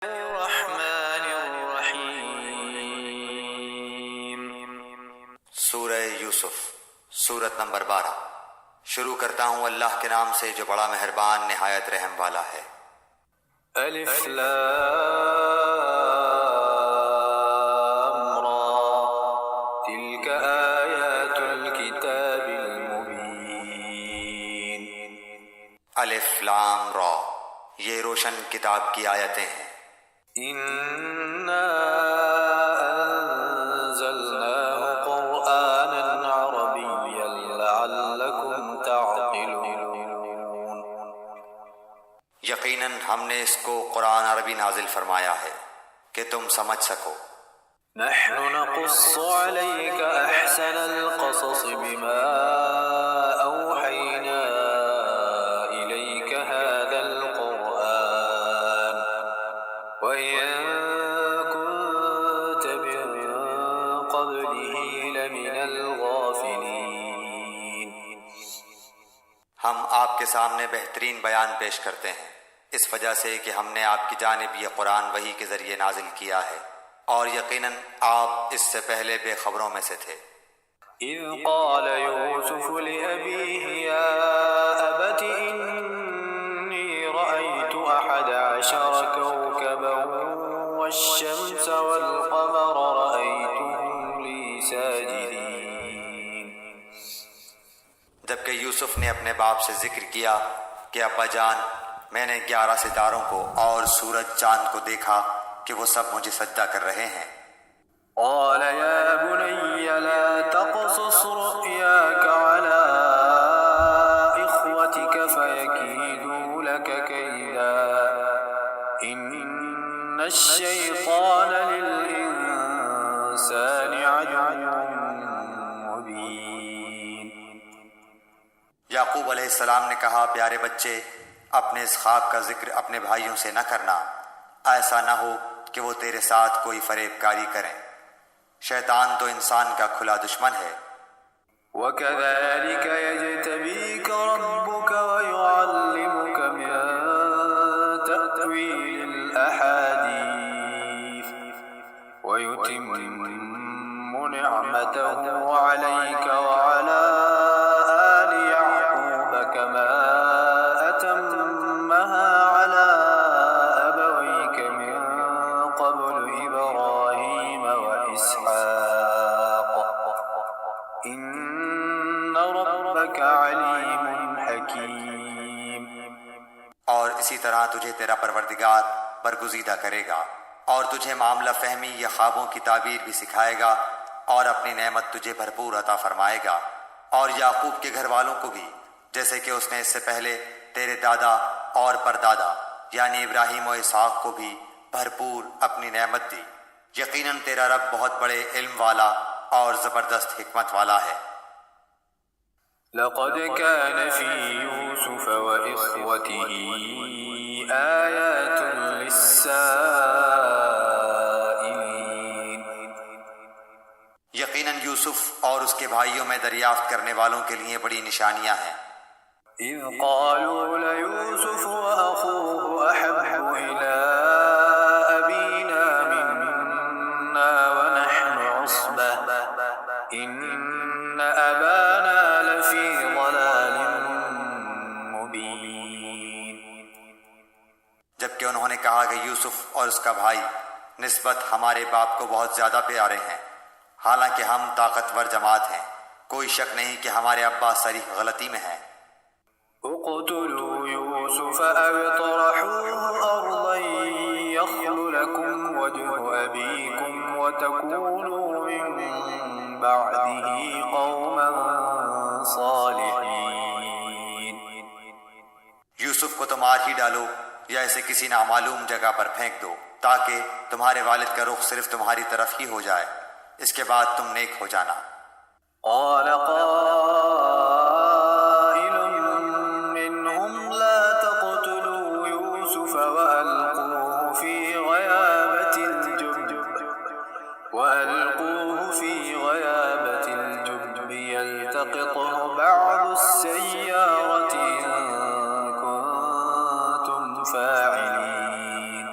الرحمن الرحیم۔ سورہ یوسف، سورت نمبر 12۔ شروع کرتا ہوں اللہ کے نام سے جو بڑا مہربان نہایت رحم والا ہے۔ الف لام را، تلک آیات الکتاب المبین۔ الف لام را، یہ روشن کتاب کی آیتیں ہیں۔ انا انزلناه قرآنا عربیا لعلکم تعقلون۔ یقیناً ہم نے اس کو قرآن عربی نازل فرمایا ہے کہ تم سمجھ سکو۔ نحن نقص عليك أحسن القصص بما أوحينا إليك هذا القرآن وإن كنت من قبله لمن الغافلين۔ ہم آپ کے سامنے بہترین بیان پیش کرتے ہیں اس وجہ سے کہ ہم نے آپ کی جانب یہ قرآن وحی کے ذریعے نازل کیا ہے، اور یقیناً آپ اس سے پہلے بے خبروں میں سے تھے۔ اذ قال يوسف لأبيه يا أبت إني رأيت 11 كوكبا والشمس والقمر رأيتهم لي ساجدين۔ جبکہ یوسف نے اپنے باپ سے ذکر کیا کہ ابا جان، میں نے 11 ستاروں کو اور سورج چاند کو دیکھا کہ وہ سب مجھے سجدہ کر رہے ہیں۔ قال يا بني لا تقصص رؤياك على إخوتك فيكيدوا لك كيدا إن الشيطان للإنسان عدو مبين۔ یعقوب علیہ السلام نے کہا، پیارے بچے، اپنے اس خواب کا ذکر اپنے بھائیوں سے نہ کرنا، ایسا نہ ہو کہ وہ تیرے ساتھ کوئی فریب کاری کریں۔ شیطان تو انسان کا کھلا دشمن ہے۔ وَكَذَلِكَ يَجْتَبِيكَ رَبُّكَ وَيُعَلِّمُكَ مِن تَأْوِيلِ الْأَحَادِيثِ وَيُتِمُّ نِعْمَتَهُ عَلَيْكَ وَعَلَى آلِ يَعْقُوبَ كَمَا أَتَمَّهَا عَلَى أَبَوَيْكَ مِن قَبْلُ إِبْرَاهِيمَ وَإِسْحَاقَ إِنَّ رَبَّكَ عَلِيمٌ حَكِيمٌ۔ اور اسی طرح تجھے تیرا پروردگار برگزیدہ کرے گا اور تجھے معاملہ فہمی یا خوابوں کی تعبیر بھی سکھائے گا، اور اپنی نعمت تجھے بھرپور عطا فرمائے گا، اور یعقوب کے گھر والوں کو بھی، جیسے کہ اس نے اس سے پہلے تیرے دادا اور پردادا یعنی ابراہیم و اسحاق کو بھی بھرپور اپنی نعمت دی۔ یقیناً تیرا رب بہت بڑے علم والا اور زبردست حکمت والا ہے۔ لقد كان في يوسف وإخوته آيات للسائلين۔ یقیناً یوسف اور اس کے بھائیوں میں دریافت کرنے والوں کے لیے بڑی نشانیاں ہیں۔ إذ قالوا ليوسف وأخوه أحب إلى أبينا منا ونحن عصبة إن أبانا لفي ضلال مبين۔ جبکہ انہوں نے کہا کہ یوسف اور اس کا بھائی نسبت ہمارے باپ کو بہت زیادہ پیارے ہیں، حالانکہ ہم طاقتور جماعت ہیں، کوئی شک نہیں کہ ہمارے ابا صریح غلطی میں ہیں۔ اقتلوا يوسف أو اطرحوه أرضا يخل لكم وجه أبيكم وتكونوا من بعده قوما صالحين۔ یوسف کو تو مار ہی ڈالو یا اسے کسی نامعلوم جگہ پر پھینک دو تاکہ تمہارے والد کا رخ صرف تمہاری طرف ہی ہو جائے، اس کے بعد تم نیک ہو جانا۔ قال قائل منهم لا تقتلوا يوسف وألقوه في غيابة الجب يلتقطه بعض السيارة إن كنتم فاعلين۔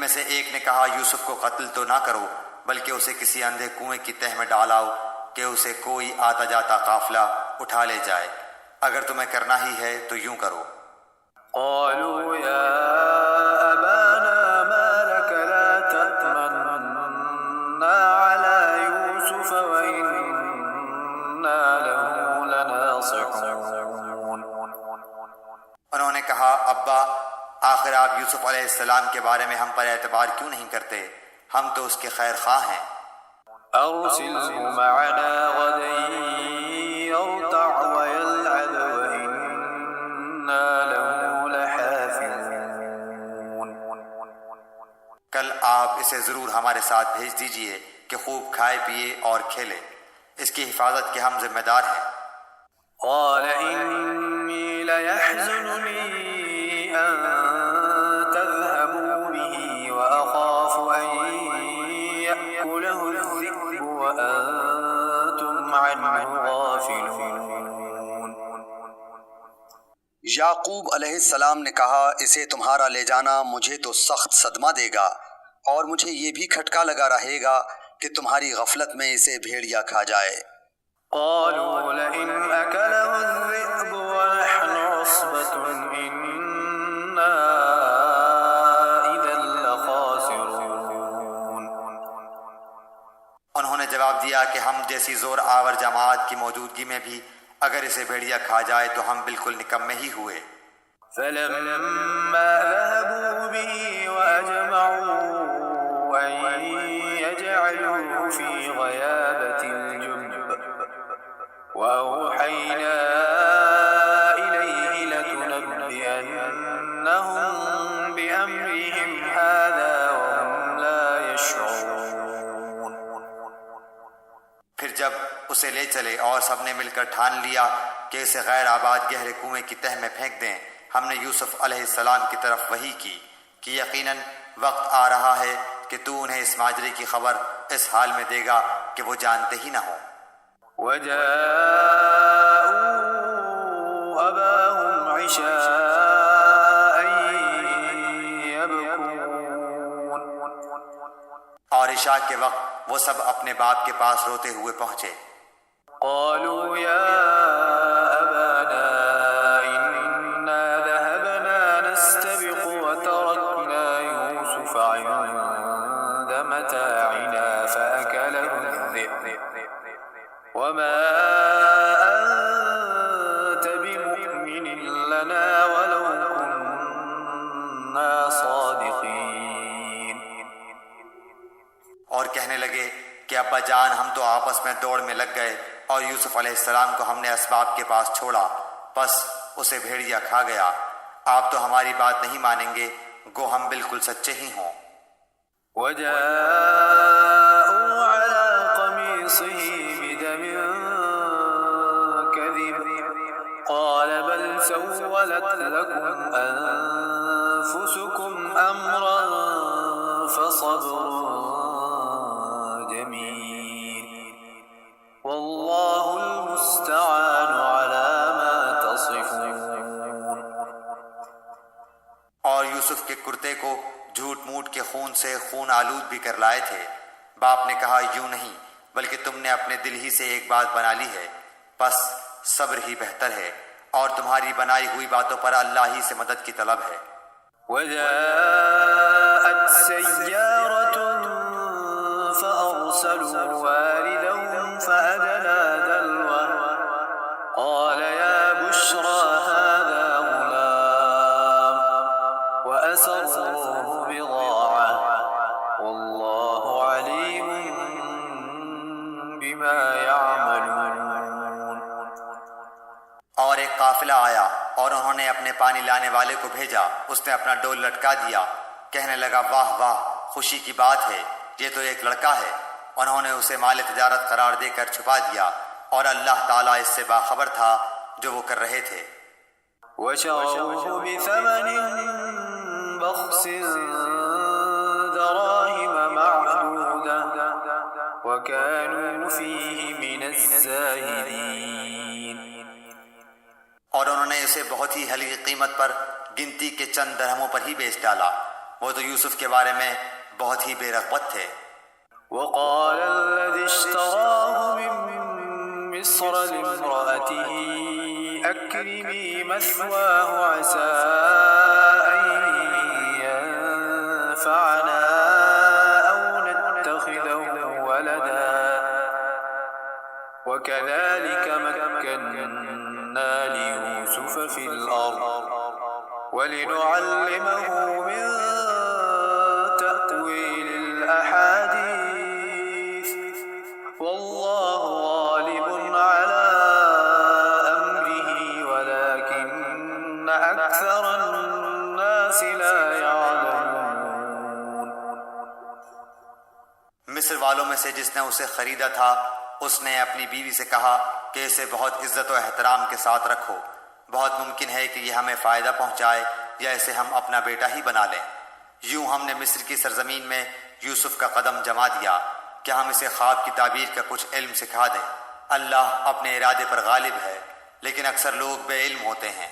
میں سے ایک نے کہا یوسف کو قتل تو نہ کرو بلکہ اسے کسی اندھے کنویں کی تہ میں ڈالاؤ کہ اسے کوئی آتا جاتا قافلہ اٹھا لے جائے، اگر تمہیں کرنا ہی ہے تو یوں کرو۔ قالوا يا أبانا ما لك لا تأمنا على يوسف وإنا له لناصحون۔ انہوں نے کہا ابا آخر آپ یوسف علیہ السلام کے بارے میں ہم پر اعتبار کیوں نہیں کرتے؟ ہم تو اس کے خیر خواہ ہیں۔ أرسله معنا غدا يرتع ويلعب وإنا له لحافظون۔ کل آپ اسے ضرور ہمارے ساتھ بھیج دیجئے کہ خوب کھائے پیے اور کھیلے، اس کی حفاظت کے ہم ذمہ دار ہیں۔ قال إني ليحزنني أن تذهبوا به وأخاف أن يأكله الذئب وأنتم عنه غافلون۔ یعقوب علیہ السلام نے کہا اسے تمہارا لے جانا مجھے تو سخت صدمہ دے گا، اور مجھے یہ بھی کھٹکا لگا رہے گا کہ تمہاری غفلت میں اسے بھیڑیا کھا جائے۔ قالوا لئن أكله الذئب ونحن عصبة إنا إذا لخاسرون۔ انہوں نے جواب دیا کہ ہم جیسی زور آور جماعت کی موجودگی میں بھی اگر اسے بھیڑیا کھا جائے تو ہم بالکل نکمے ہی ہوئے۔ فلما ذهبوا به وأجمعوا أن يجعلوه في غيابة الجب وأوحينا إليه لتنبئنهم بأمرهم هذا وهم لا يشعرون۔ پھر جب اسے لے چلے اور سب نے مل کر ٹھان لیا کہ اسے غیر آباد گہرے کنویں کی تہ میں پھینک دیں، ہم نے یوسف علیہ السلام کی طرف وحی کی کہ یقیناً وقت آ رہا ہے کہ تو انہیں اس ماجرے کی خبر اس حال میں دے گا کہ وہ جانتے ہی نہ ہوں۔ وجاءوا أباهم عشاء يبكون۔ اور عشاء کے وقت وہ سب اپنے باپ کے پاس روتے ہوئے پہنچے۔ قالوا يا أبانا إنا ذهبنا نستبق وتركنا يوسف عند متاعنا فأكله الذئب وما أنت بمؤمن لنا ولو كنا صادقين۔ اور کہنے لگے کہ ابا جان ہم تو آپس میں دوڑ میں لگ گئے اور یوسف علیہ السلام کو ہم نے اسباب کے پاس چھوڑا، بس اسے بھیڑیا کھا گیا۔ آپ تو ہماری بات نہیں مانیں گے گو ہم بالکل سچے ہی ہوں۔ وجاءوا على قميصه بدم كذب قال بل سولت لكم أنفسكم أمرا فصبر جميل والله المستعان على ما تصفون۔ اور یوسف کے کرتے کو جھوٹ موٹ کے خون سے خون آلود بھی کر لائے تھے۔ باپ نے کہا یوں نہیں بلکہ تم نے اپنے دل ہی سے ایک بات بنا لی ہے، بس صبر ہی بہتر ہے، اور تمہاری بنائی ہوئی باتوں پر اللہ ہی سے مدد کی طلب ہے۔ وجاءت سيارة فأرسلوا واردهم فأدلى دلوه قال يا بشرى هذا غلام وأسروه بضاعة والله عليم بما يعملون۔ اور ایک قافلہ آیا اور انہوں نے اپنے پانی لانے والے کو بھیجا، اس نے اپنا ڈول لٹکا دیا، کہنے لگا واہ واہ خوشی کی بات ہے، یہ تو ایک لڑکا ہے۔ انہوں نے اسے مال تجارت قرار دے کر چھپا دیا، اور اللہ تعالیٰ اس سے باخبر تھا جو وہ کر رہے تھے۔ وشروه بثمن بخس دراهم معدودة وكانوا فيه من الزاهدين۔ اور انہوں نے اسے بہت ہی ہلکی قیمت پر گنتی کے چند درہموں پر ہی بیچ ڈالا، وہ تو یوسف کے بارے میں بہت ہی بے رغبت تھے۔ وقال الذي اشتراه من مصر لامرأته أكرمي مثواه عسى أن ينفعنا أو نتخذه ولدا وكذلك مكنا ليوسف في الأرض ولنعلمه من تأويل الأحاديث والله غالب على أمره ولكن أكثر الناس لا يعلمون۔ مصر والوں میں سے جس نے اسے خریدا تھا اس نے اپنی بیوی سے کہا کہ اسے بہت عزت و احترام کے ساتھ رکھو، بہت ممکن ہے کہ یہ ہمیں فائدہ پہنچائے یا اسے ہم اپنا بیٹا ہی بنا لیں۔ یوں ہم نے مصر کی سرزمین میں یوسف کا قدم جما دیا کہ ہم اسے خواب کی تعبیر کا کچھ علم سکھا دیں۔ اللہ اپنے ارادے پر غالب ہے لیکن اکثر لوگ بے علم ہوتے ہیں۔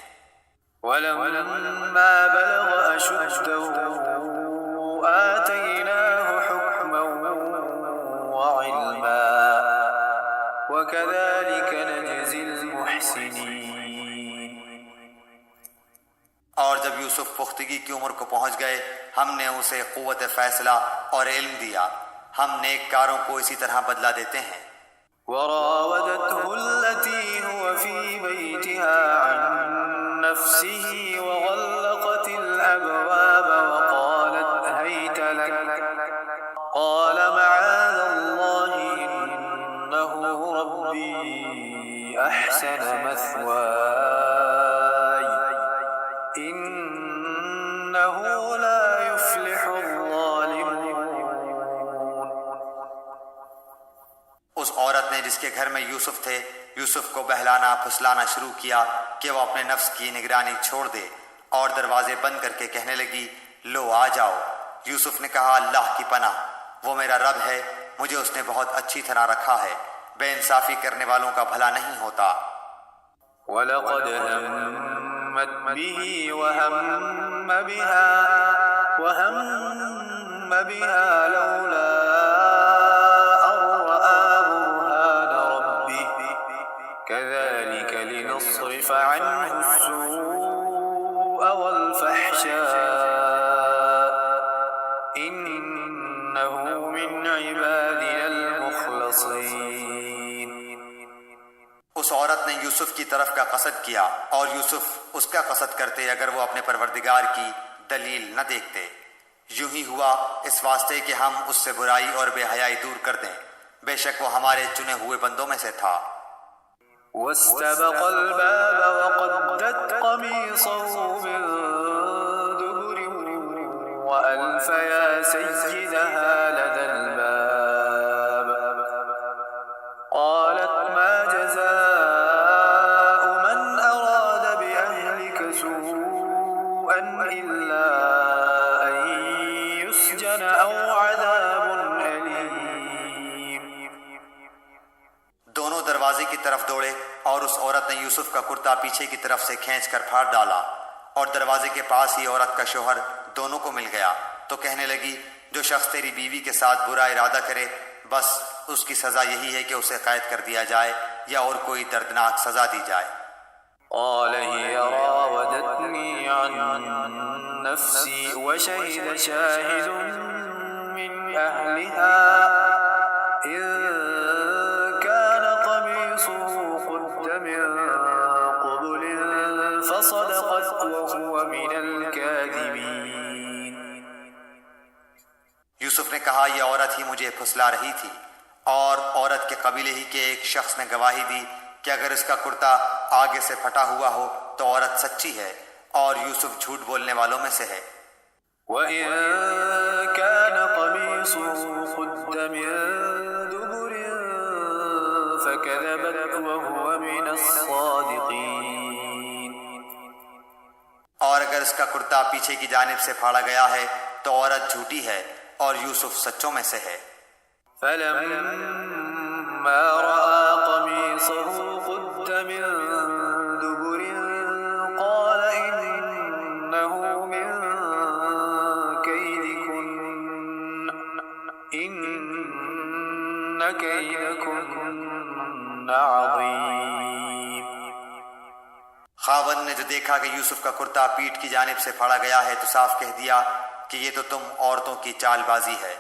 ولما بلغ أشده آتيناه حكما وعلما وكذلك نجزي المحسنين۔ اور جب یوسف پختگی کی عمر کو پہنچ گئے ہم نے اسے قوت فیصلہ اور علم دیا، ہم نیک کاروں کو اسی طرح بدلہ دیتے ہیں۔ وراودته التي هو في بيتها عن نفسه وغلقت الأبواب وقالت هيت لك قال معاذ الله إنه ربي أحسن مثواي إنه لا يفلح الظالمون۔ اس عورت نے جس کے گھر میں یوسف تھے یوسف کو بہلانا پھسلانا شروع کیا کہ وہ اپنے نفس کی نگرانی چھوڑ دے اور دروازے بند کر کے کہنے لگی لو آ جاؤ۔ یوسف نے کہا اللہ کی پناہ، وہ میرا رب ہے، مجھے اس نے بہت اچھی طرح رکھا ہے، بے انصافی کرنے والوں کا بھلا نہیں ہوتا۔ وَلَقَدْ هَمَّتْ بِهِ وَهَمَّ بِهَا لَوْلَا أَن رَّأَىٰ بُرْهَانَ رَبِّهِ كَذَٰلِكَ لِنَصْرِفَ عَنْهُ السُّوءَ وَالْفَحْشَاءَ إِنَّهُ مِنْ عِبَادِنَا الْمُخْلَصِينَ۔ اس عورت نے یوسف کی طرف کا قصد کیا اور یوسف اس کا قصد کرتے اگر وہ اپنے پروردگار کی دلیل نہ دیکھتے۔ یوں ہی ہوا اس واسطے کہ ہم اس سے برائی اور بے حیائی دور کر دیں، بے شک وہ ہمارے چنے ہوئے بندوں میں سے تھا۔ واستبق الباب وقدت قميصه من دبر وألف يا سيدها لدى الباب قالت ما جزاء من أراد بأهلك سوءا إلا أن يسجن أو عذاب أليم۔ دونوں دروازے کی طرف دوڑے اور اس عورت نے یوسف کا کرتا پیچھے کی طرف سے کھینچ کر پھاڑ ڈالا اور دروازے کے پاس ہی عورت کا شوہر دونوں کو مل گیا تو کہنے لگی جو شخص تیری بیوی کے ساتھ برا ارادہ کرے بس اس کی سزا یہی ہے کہ اسے قید کر دیا جائے یا اور کوئی دردناک سزا دی جائے۔ قال هي راودتني عن نفسي وشهد شاهد من أهلها إن كان قميصه قد من قبل فصدقت وهو من الكاذبين۔ یوسف نے کہا یہ عورت ہی مجھے پھسلا رہی تھی، اور عورت کے قبیلے ہی کے ایک شخص نے گواہی دی کہ اگر اس کا کرتا آگے سے پھٹا ہوا ہو تو عورت سچی ہے اور یوسف جھوٹ بولنے والوں میں سے ہے۔ وَإِن كَانَ قَمِيصُهُ قُدَّ مِن دُبُرٍ فَكَذَبَتْ وَهُوَ مِنَ الصَّادِقِينَ۔ اور اگر اس کا کرتا پیچھے کی جانب سے پھاڑا گیا ہے تو عورت جھوٹی ہے اور یوسف سچوں میں سے ہے۔ فَلَمَّا رَأَىٰ قَمِيصَهُ قُدَّ مِن دُبُرٍ قَالَ إِنَّهُ مِن إن كيدكن عظيم. خاوند نے جو دیکھا کہ یوسف کا کرتا پیٹھ کی جانب سے پھاڑا گیا ہے تو صاف کہہ دیا کہ یہ تو تم عورتوں کی چال بازی ہے،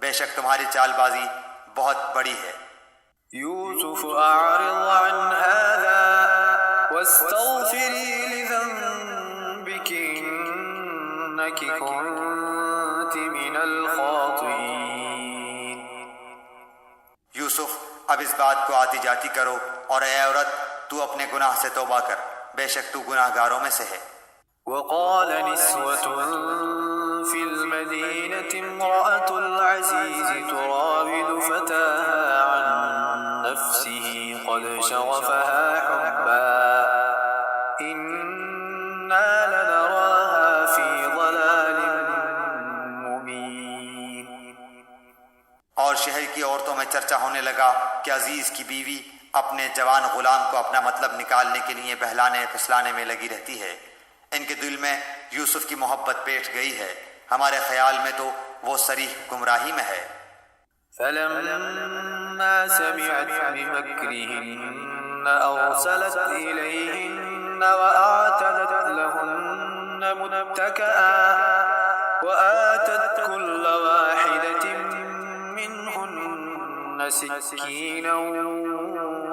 بے شک تمہاری چال بازی بہت بڑی ہے. يوسف أعرض عن هذا واستغفري لذنبك إنك كنت من الخاطئين. یوسف اب اس بات کو آتی جاتی کرو، اور اے عورت تو اپنے گناہ سے توبہ کر، بے شک تو گناہ گاروں میں سے ہے. وقال نسوة في المدينة امرأة العزيز تراود فتاها عن نفسه قد شغفها حبا إنا لنراها في ضلال مبين. اور شہر کی عورتوں میں چرچا ہونے لگا کہ عزیز کی بیوی اپنے جوان غلام کو اپنا مطلب نکالنے کے لیے بہلانے پھسلانے میں لگی رہتی ہے. ان کے دل میں یوسف کی محبت بیٹھ گئی ہے، ہمارے خیال میں تو وہ صریح گمراہی میں ہے. فلما سمعت بمكرهن أرسلت إليهن وأعتدت لهن متكئا وآتت كل واحدة منهن سكينا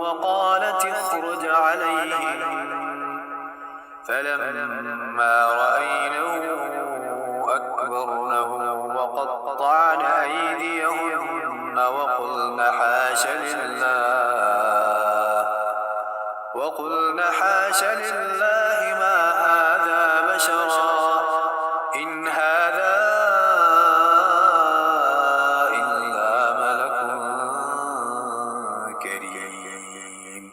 وقالت اخرج عليهن فلما رأينه أكبرنه وقطعن أيديهن وقلن حاش لله ما هذا بشرا إن هذا إلا ملك كريم.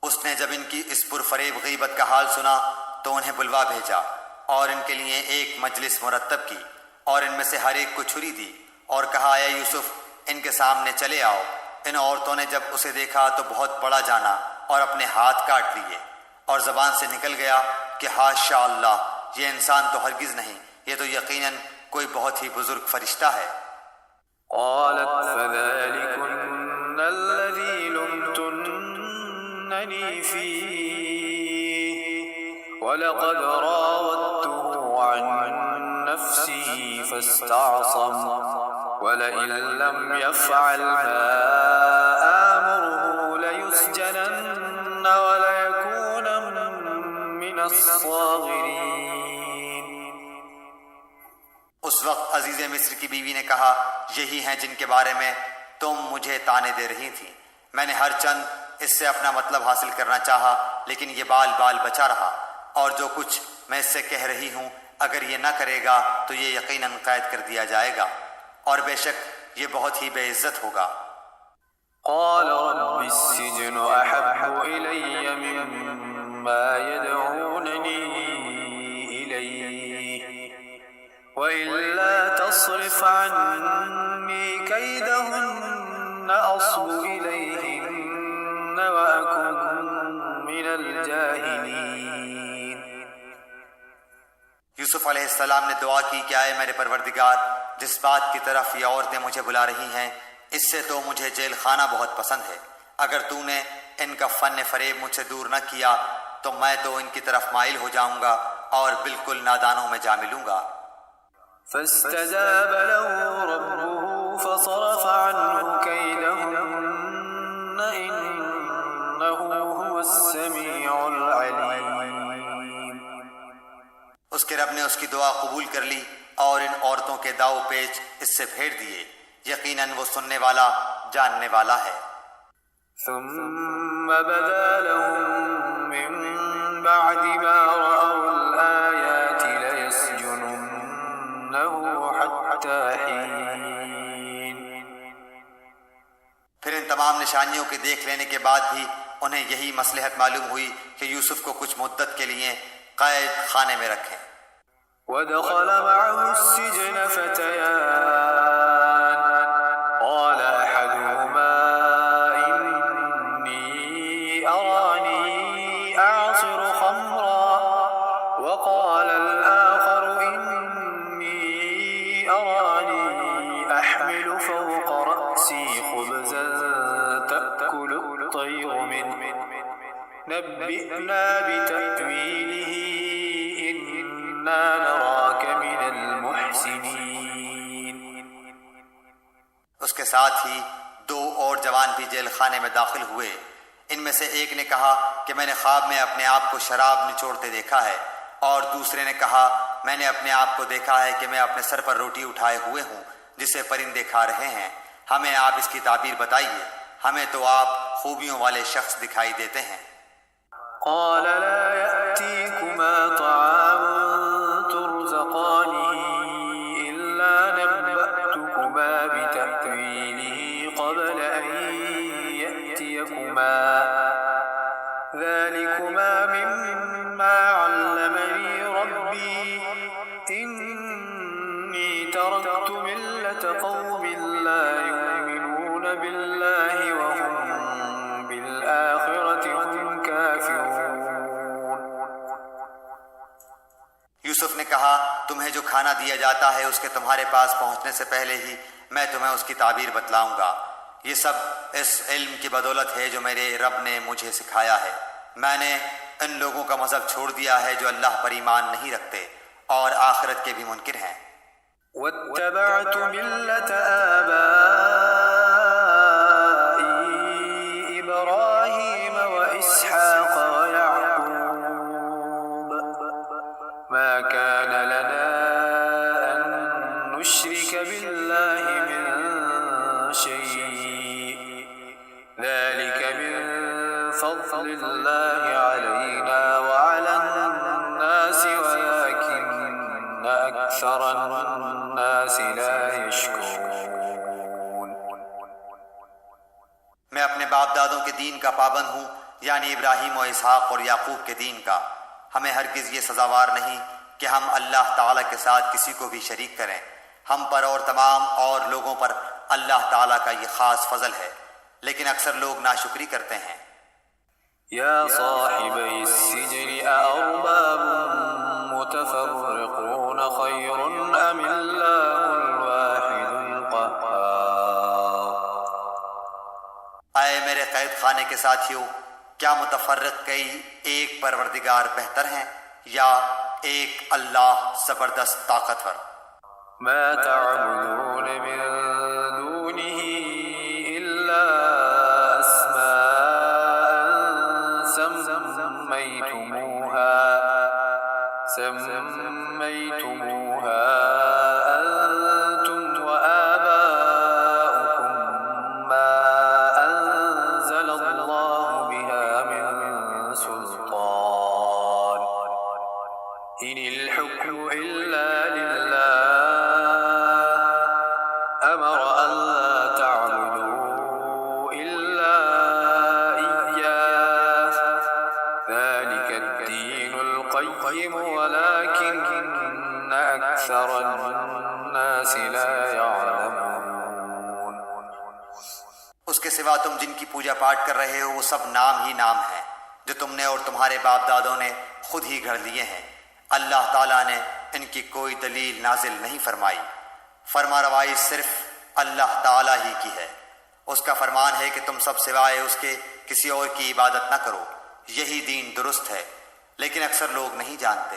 اس نے جب ان کی اس پرفریب غیبت کا حال سنا تو انہیں بلوا بھیجا اور ان کے لیے ایک مجلس مرتب کی اور ان میں سے ہر ایک کو چھری دی اور کہا اے یوسف ان کے سامنے چلے آؤ. ان عورتوں نے جب اسے دیکھا تو بہت بڑا جانا اور اپنے ہاتھ کاٹ لیے اور زبان سے نکل گیا کہ حاشا اللہ، یہ انسان تو ہرگز نہیں، یہ تو یقیناً کوئی بہت ہی بزرگ فرشتہ ہے. قالت فذلكن الذي لمتنني فيه ولقد راودته عن نفسه فاستعصم ولئن لم يفعل ما آمره ليسجنن وليكون من الصاغرين. اس وقت عزیز مصر کی بیوی نے کہا یہی ہیں جن کے بارے میں تم مجھے تانے دے رہی تھی. میں نے ہر چند اس سے اپنا مطلب حاصل کرنا چاہا لیکن یہ بال بچا رہا، اور جو کچھ میں اس سے کہہ رہی ہوں اگر یہ نہ کرے گا تو یہ یقیناً قید کر دیا جائے گا اور بے شک یہ بہت ہی بے عزت ہوگا. قال رب السجن أحب إلي مما يدعونني إليه وإلا تصرف عني كيدهن أصب إليهن وأكن من الجاهلين. یوسف علیہ السلام نے دعا کی کہ اے میرے پروردگار، جس بات کی طرف یہ عورتیں مجھے بلا رہی ہیں اس سے تو مجھے جیل خانہ بہت پسند ہے. اگر تو نے ان کا فن فریب مجھ سے دور نہ کیا تو میں تو ان کی طرف مائل ہو جاؤں گا اور بالکل نادانوں میں جا ملوں گا. فاستجاب له ربه فصرف عنه كيدهن إنه هو السميع العليم. اس کے رب نے اس کی دعا قبول کر لی اور ان عورتوں کے داؤ پیچ اس سے پھیر دیے، یقیناً وہ سننے والا جاننے والا ہے. ثم بدا لهم من بعد ما رأوا الآيات ليسجننه حتى حين. پھر ان تمام نشانیوں کے دیکھ لینے کے بعد بھی انہیں یہی مصلحت معلوم ہوئی کہ یوسف کو کچھ مدت کے لیے قید خانے میں رکھیں. ودخل معه السجن فتيان قال أحدهما إني أراني أعصر خمرا وقال الآخر إني أراني نبئنا بتأويله إنا نراك من المحسنين۔ اس کے ساتھ ہی 2 اور جوان بھی جیل خانے میں داخل ہوئے۔ ان میں سے ایک نے کہا کہ میں نے خواب میں اپنے آپ کو شراب نچوڑتے دیکھا ہے، اور دوسرے نے کہا میں نے اپنے آپ کو دیکھا ہے کہ میں اپنے سر پر روٹی اٹھائے ہوئے ہوں جسے پرندے کھا رہے ہیں۔ ہمیں آپ اس کی تعبیر بتائیے، ہمیں تو آپ خوبیوں والے شخص دکھائی دیتے ہیں۔ قال لا يأتيكما طعام ترزقانه إلا نبأتكما بتأويله قبل أن يأتيكما ذلكما مما علمني ربي إني تركت ملة قوم لا يؤمنون بالله وهم بالآخرة هم كافرون۔ یوسف نے کہا تمہیں جو کھانا دیا جاتا ہے اس کے تمہارے پاس پہنچنے سے پہلے ہی میں تمہیں اس کی تعبیر بتلاؤں گا۔ یہ سب اس علم کی بدولت ہے جو میرے رب نے مجھے سکھایا ہے۔ میں نے ان لوگوں کا مذہب چھوڑ دیا ہے جو اللہ پر ایمان نہیں رکھتے اور آخرت کے بھی منکر ہیں۔ واتبعت ملة آبائي إبراهيم وإسحاق ويعقوب ما كان لنا أن نشرك بالله من شيء ذلك من فضل الله علينا وعلى الناس ولكن أكثر الناس لا يشكرون۔ میں اپنے باپ دادوں کے دین کا پابند ہوں، یعنی ابراہیم و اسحاق اور یعقوب کے دین کا۔ ہمیں ہرگز یہ سزاوار نہیں کہ ہم اللہ تعالیٰ کے ساتھ کسی کو بھی شریک کریں۔ ہم پر اور تمام اور لوگوں پر اللہ تعالیٰ کا یہ خاص فضل ہے، لیکن اکثر لوگ ناشکری کرتے ہیں۔ یا صاحبی السجن أأرباب متفرقون خير أم الله الواحد القهار۔ اے میرے قید خانے کے ساتھیوں، کیا متفرق کئی ایک پروردگار بہتر ہیں یا ایک اللہ زبردست طاقتور؟ ما تعبدون من دونه إلا أسماء سميتموها أنتم وآباؤكم ما أنزل الله بها من سلطان إن الحكم إلا لله أمر ألا تعبدوا إلا إياه ذلك الدين القيم ولكن أكثر الناس لا يعلمون۔ اس کے سوا تم جن کی پوجا پاٹ کر رہے ہو وہ سب نام ہی نام ہیں جو تم نے اور تمہارے باپ دادوں نے خود ہی گھڑ لیے ہیں۔ اللہ تعالیٰ نے ان کی کوئی دلیل نازل نہیں فرمائی۔ فرما روائی صرف اللہ تعالیٰ ہی کی ہے۔ اس کا فرمان ہے کہ تم سب سوائے اس کے کسی اور کی عبادت نہ کرو، یہی دین درست ہے، لیکن اکثر لوگ نہیں جانتے۔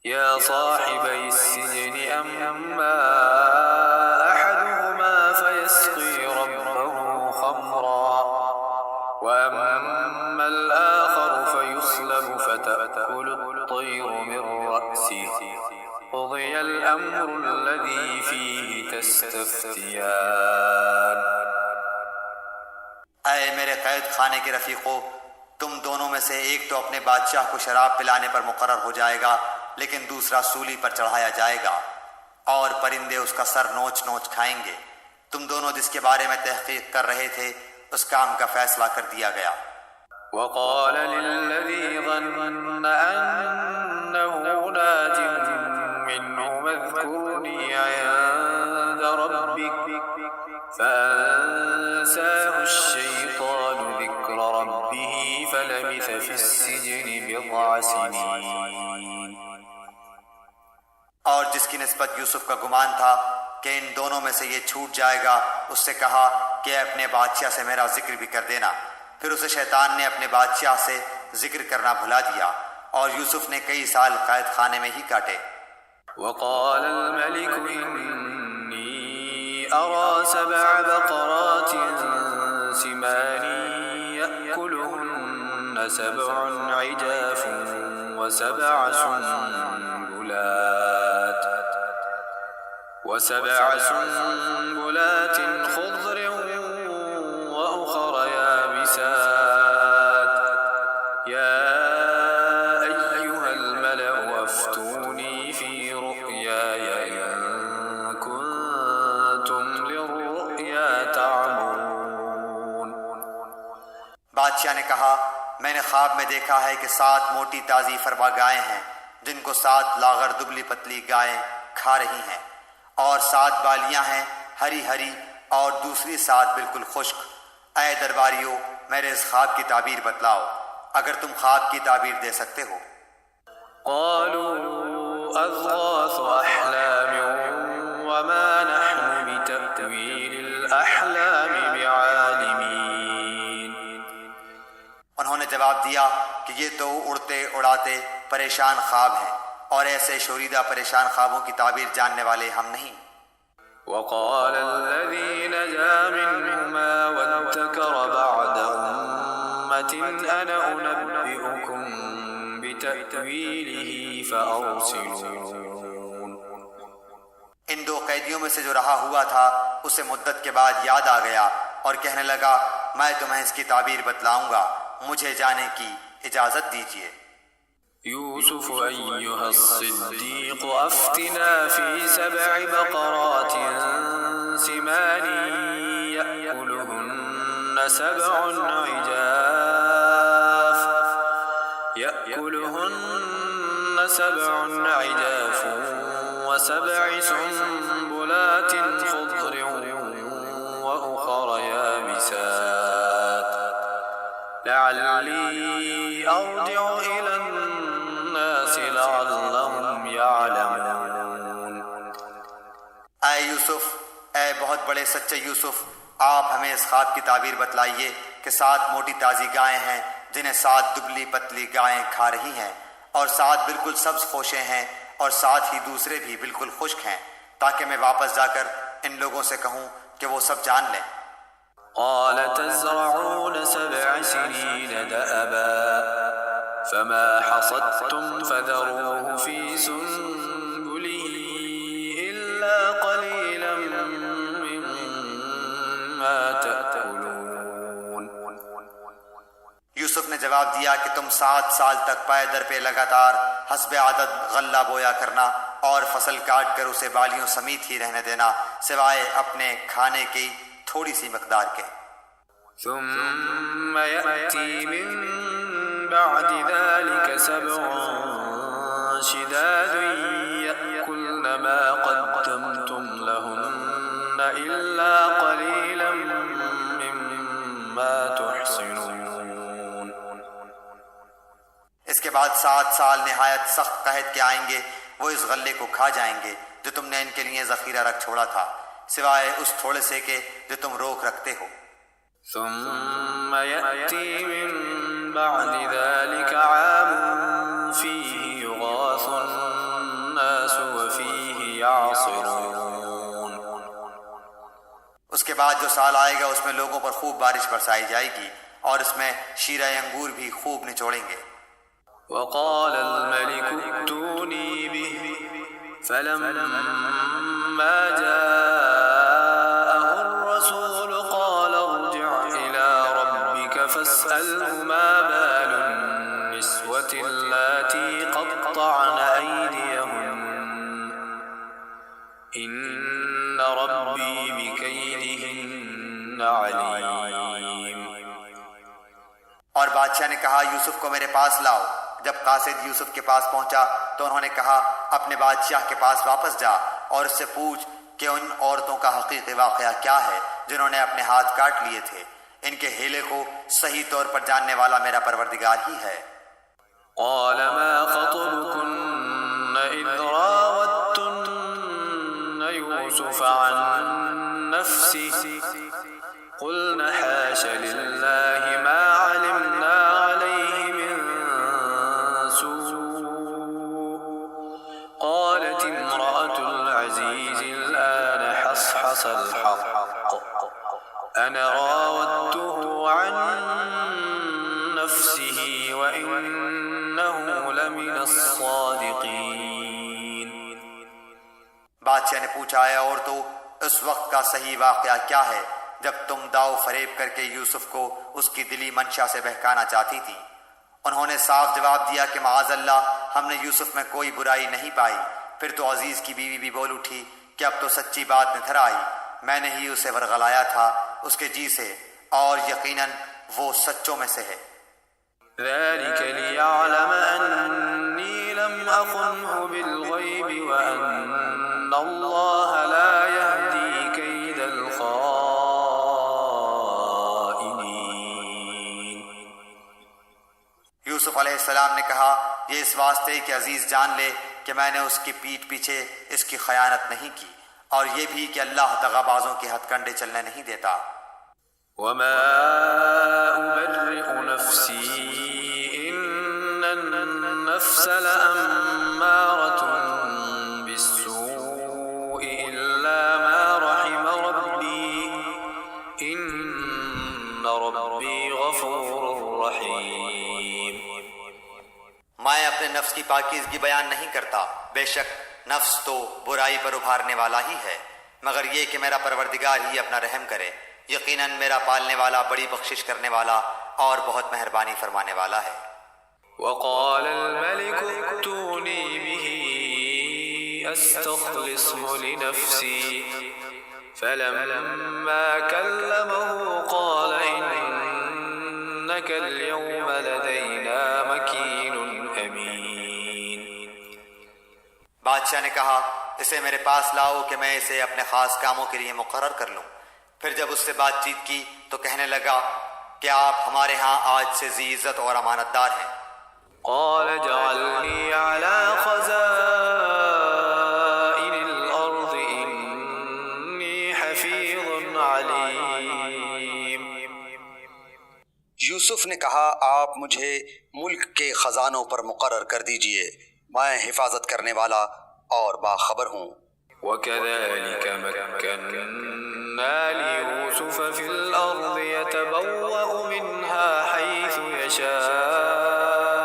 یا صاحبی السجن اما احدهما فيسقي ربه خمرا واما الاخر فيصلب فتأكل الطير من رأسه قضي الامر الذي فيه تستفتيان۔ اے میرے قید خانے کے رفیقو، تم دونوں میں سے ایک تو اپنے بادشاہ کو شراب پلانے پر مقرر ہو جائے گا، لیکن دوسرا سولی پر چڑھایا جائے گا اور پرندے اس کا سر نوچ نوچ کھائیں گے۔ تم دونوں جس کے بارے میں تحقیق کر رہے تھے اس کام کا فیصلہ کر دیا گیا۔ وقال للذي ظن أنه ناج منه اذكرني عند ربك فأنساه الشيطان ذكر ربه فلبث في السجن بضع سنين۔ اور جس کی نسبت یوسف کا گمان تھا کہ ان دونوں میں سے یہ چھوٹ جائے گا، اس سے کہا کہ اپنے بادشاہ سے میرا ذکر بھی کر دینا، پھر اسے شیطان نے اپنے بادشاہ سے ذکر کرنا بھلا دیا اور یوسف نے کئی سال قید خانے میں ہی کاٹے۔ وقال الملك إني أرى 7 بقرات سمان يأكلهن 7 عجاف وسبع سنبلات خضر وأخر يابسات يا أيها الملأ أفتوني في رؤياي إن كنتم للرؤيا تعبرون۔ بادشاہ نے کہا میں نے خواب میں دیکھا ہے کہ 7 موٹی تازی فربا گائیں ہیں جن کو 7 لاغر دبلی پتلی گائیں کھا رہی ہیں، اور 7 بالیاں ہیں ہری ہری اور دوسری 7 بالکل خشک۔ اے درباریوں میرے اس خواب کی تعبیر بتلاؤ اگر تم خواب کی تعبیر دے سکتے ہو۔ قالوا أضغاث أحلام وما نحن بتأويل الأحلام بعالمين۔ انہوں نے جواب دیا کہ یہ تو اڑتے اڑاتے پریشان خواب ہیں اور ایسے شوریدہ پریشان خوابوں کی تعبیر جاننے والے ہم نہیں۔ وقال الذي نجا منهما وادكر بعد أمة أنا أنبئكم بتأويله فأرسلون۔ ان 2 قیدیوں میں سے جو رہا ہوا تھا اسے مدت کے بعد یاد آ گیا اور کہنے لگا میں تمہیں اس کی تعبیر بتلاؤں گا، مجھے جانے کی اجازت دیجیے۔ يوسف أيها الصديق أفتنا في 7 بقرات سمان يأكلهن 7 عجاف و7 سنبلات خضر وأخر يابسات لعلي أرجع إلى الناس لعلهم يعلمون۔ اے یوسف، اے بہت بڑے سچے یوسف، آپ ہمیں اس خواب کی تعبیر بتلائیے کہ 7 موٹی تازی گائیں ہیں جنہیں 7 دبلی پتلی گائیں کھا رہی ہیں، اور 7 بالکل سبز خوشیں ہیں اور 7 ہی دوسرے بھی بالکل خشک ہیں، تاکہ میں واپس جا کر ان لوگوں سے کہوں کہ وہ سب جان لیں۔ قال تزرعون 7 سنين دأبا فما حصدتم فذروه في سنبله إلا قليلا مما تأكلون۔ یوسف نے جواب دیا کہ تم 7 سال تک پائے در پہ لگاتار حسب عادت غلہ بویا کرنا اور فصل کاٹ کر اسے بالیوں سمیت ہی رہنے دینا سوائے اپنے کھانے کی تھوڑی سی مقدار کے۔ ثم يأتي من بعد ذلك 7 شداد يأكلن ما قدمتم لهن إلا قليلا مما تحصنون۔ اس کے بعد 7 سال نہایت سخت قحط کے آئیں گے، وہ اس غلے کو کھا جائیں گے جو تم نے ان کے لیے ذخیرہ رکھ چھوڑا تھا، سوائے اس تھوڑے سے کے جو تم روک رکھتے ہو۔ ثم يأتي من بعد ذلك عام فيه يغاث الناس وفيه يعصرون۔ اس کے بعد جو سال آئے گا اس میں لوگوں پر خوب بارش برسائی جائے گی اور اس میں شیرہ انگور بھی خوب نچوڑیں گے۔ وقال الملك ائتوني به فلما جاءه الرسول قال ارجع إلى ربك فاسأله ما بال النسوة اللاتي قطعن أيديهن إن ربي بكيدهن عليم۔ اور بادشاہ نے کہا یوسف کو میرے پاس لاؤ۔ جب قاصد یوسف کے پاس پہنچا تو انہوں نے کہا اپنے بادشاہ کے پاس واپس جا اور اس سے پوچھ کہ ان عورتوں کا حقیقی واقعہ کیا ہے جنہوں نے اپنے ہاتھ کاٹ لیے تھے، ان کے ہیلے کو صحیح طور پر جاننے والا میرا پروردگار ہی ہے۔ قال ما خطبكن إذ راوتن يوسف عن نفسه قلن حاش لله ما حدث الحق أنا راودته عن نفسه وإنه لمن الصادقين. بادشاہ نے پوچھا ہے اور تو اس وقت کا صحیح واقعہ کیا ہے جب تم داؤ فریب کر کے یوسف کو اس کی دلی منشا سے بہکانا چاہتی تھی؟ انہوں نے صاف جواب دیا کہ معاذ اللہ، ہم نے یوسف میں کوئی برائی نہیں پائی. پھر تو عزیز کی بیوی بھی بول اٹھی کہ اب تو سچی بات نکھر آئی، میں نے ہی اسے ورغلایا تھا اس کے جی سے، اور یقیناً وہ سچوں میں سے ہے. ذلك ليعلم أني لم أخنه بالغيب وأن الله لا يهدي كيد الخائنين. یوسف علیہ السلام نے کہا یہ اس واسطے کہ عزیز جان لے کہ میں نے اس کی پیٹھ پیچھے اس کی خیانت نہیں کی، اور یہ بھی کہ اللہ دغابازوں کے ہتھ کنڈے چلنے نہیں دیتا. وما أبرئ نفسي إن النفس لأمارة بالسوء إلا ما رحم ربي إن ربي غفور رحيم. میں اپنے نفس کی پاکیزگی بیان نہیں کرتا، بے شک نفس تو برائی پر ابھارنے والا ہی ہے، مگر یہ کہ میرا پروردگار ہی اپنا رحم کرے. یقیناً میرا پالنے والا بڑی بخشش کرنے والا اور بہت مہربانی فرمانے والا ہے. وقال الملك ائتوني به أستخلصه لنفسي فلما كلمه قال إنك اليوم لدينا مكين أمين. بادشاہ نے کہا اسے میرے پاس لاؤ کہ میں اسے اپنے خاص کاموں کے لیے مقرر کر لوں. پھر جب اس سے بات چیت کی تو کہنے لگا کہ آپ ہمارے ہاں آج سے ذی عزت اور امانت دار ہیں. قال اجعلني على خزائن الأرض إني حفيظ عليم. یوسف نے کہا آپ مجھے ملک کے خزانوں پر مقرر کر دیجئے، میں حفاظت کرنے والا اور باخبر ہوں. وكذلك مكنا ليوسف في الأرض يتبوأ منها حيث يشاء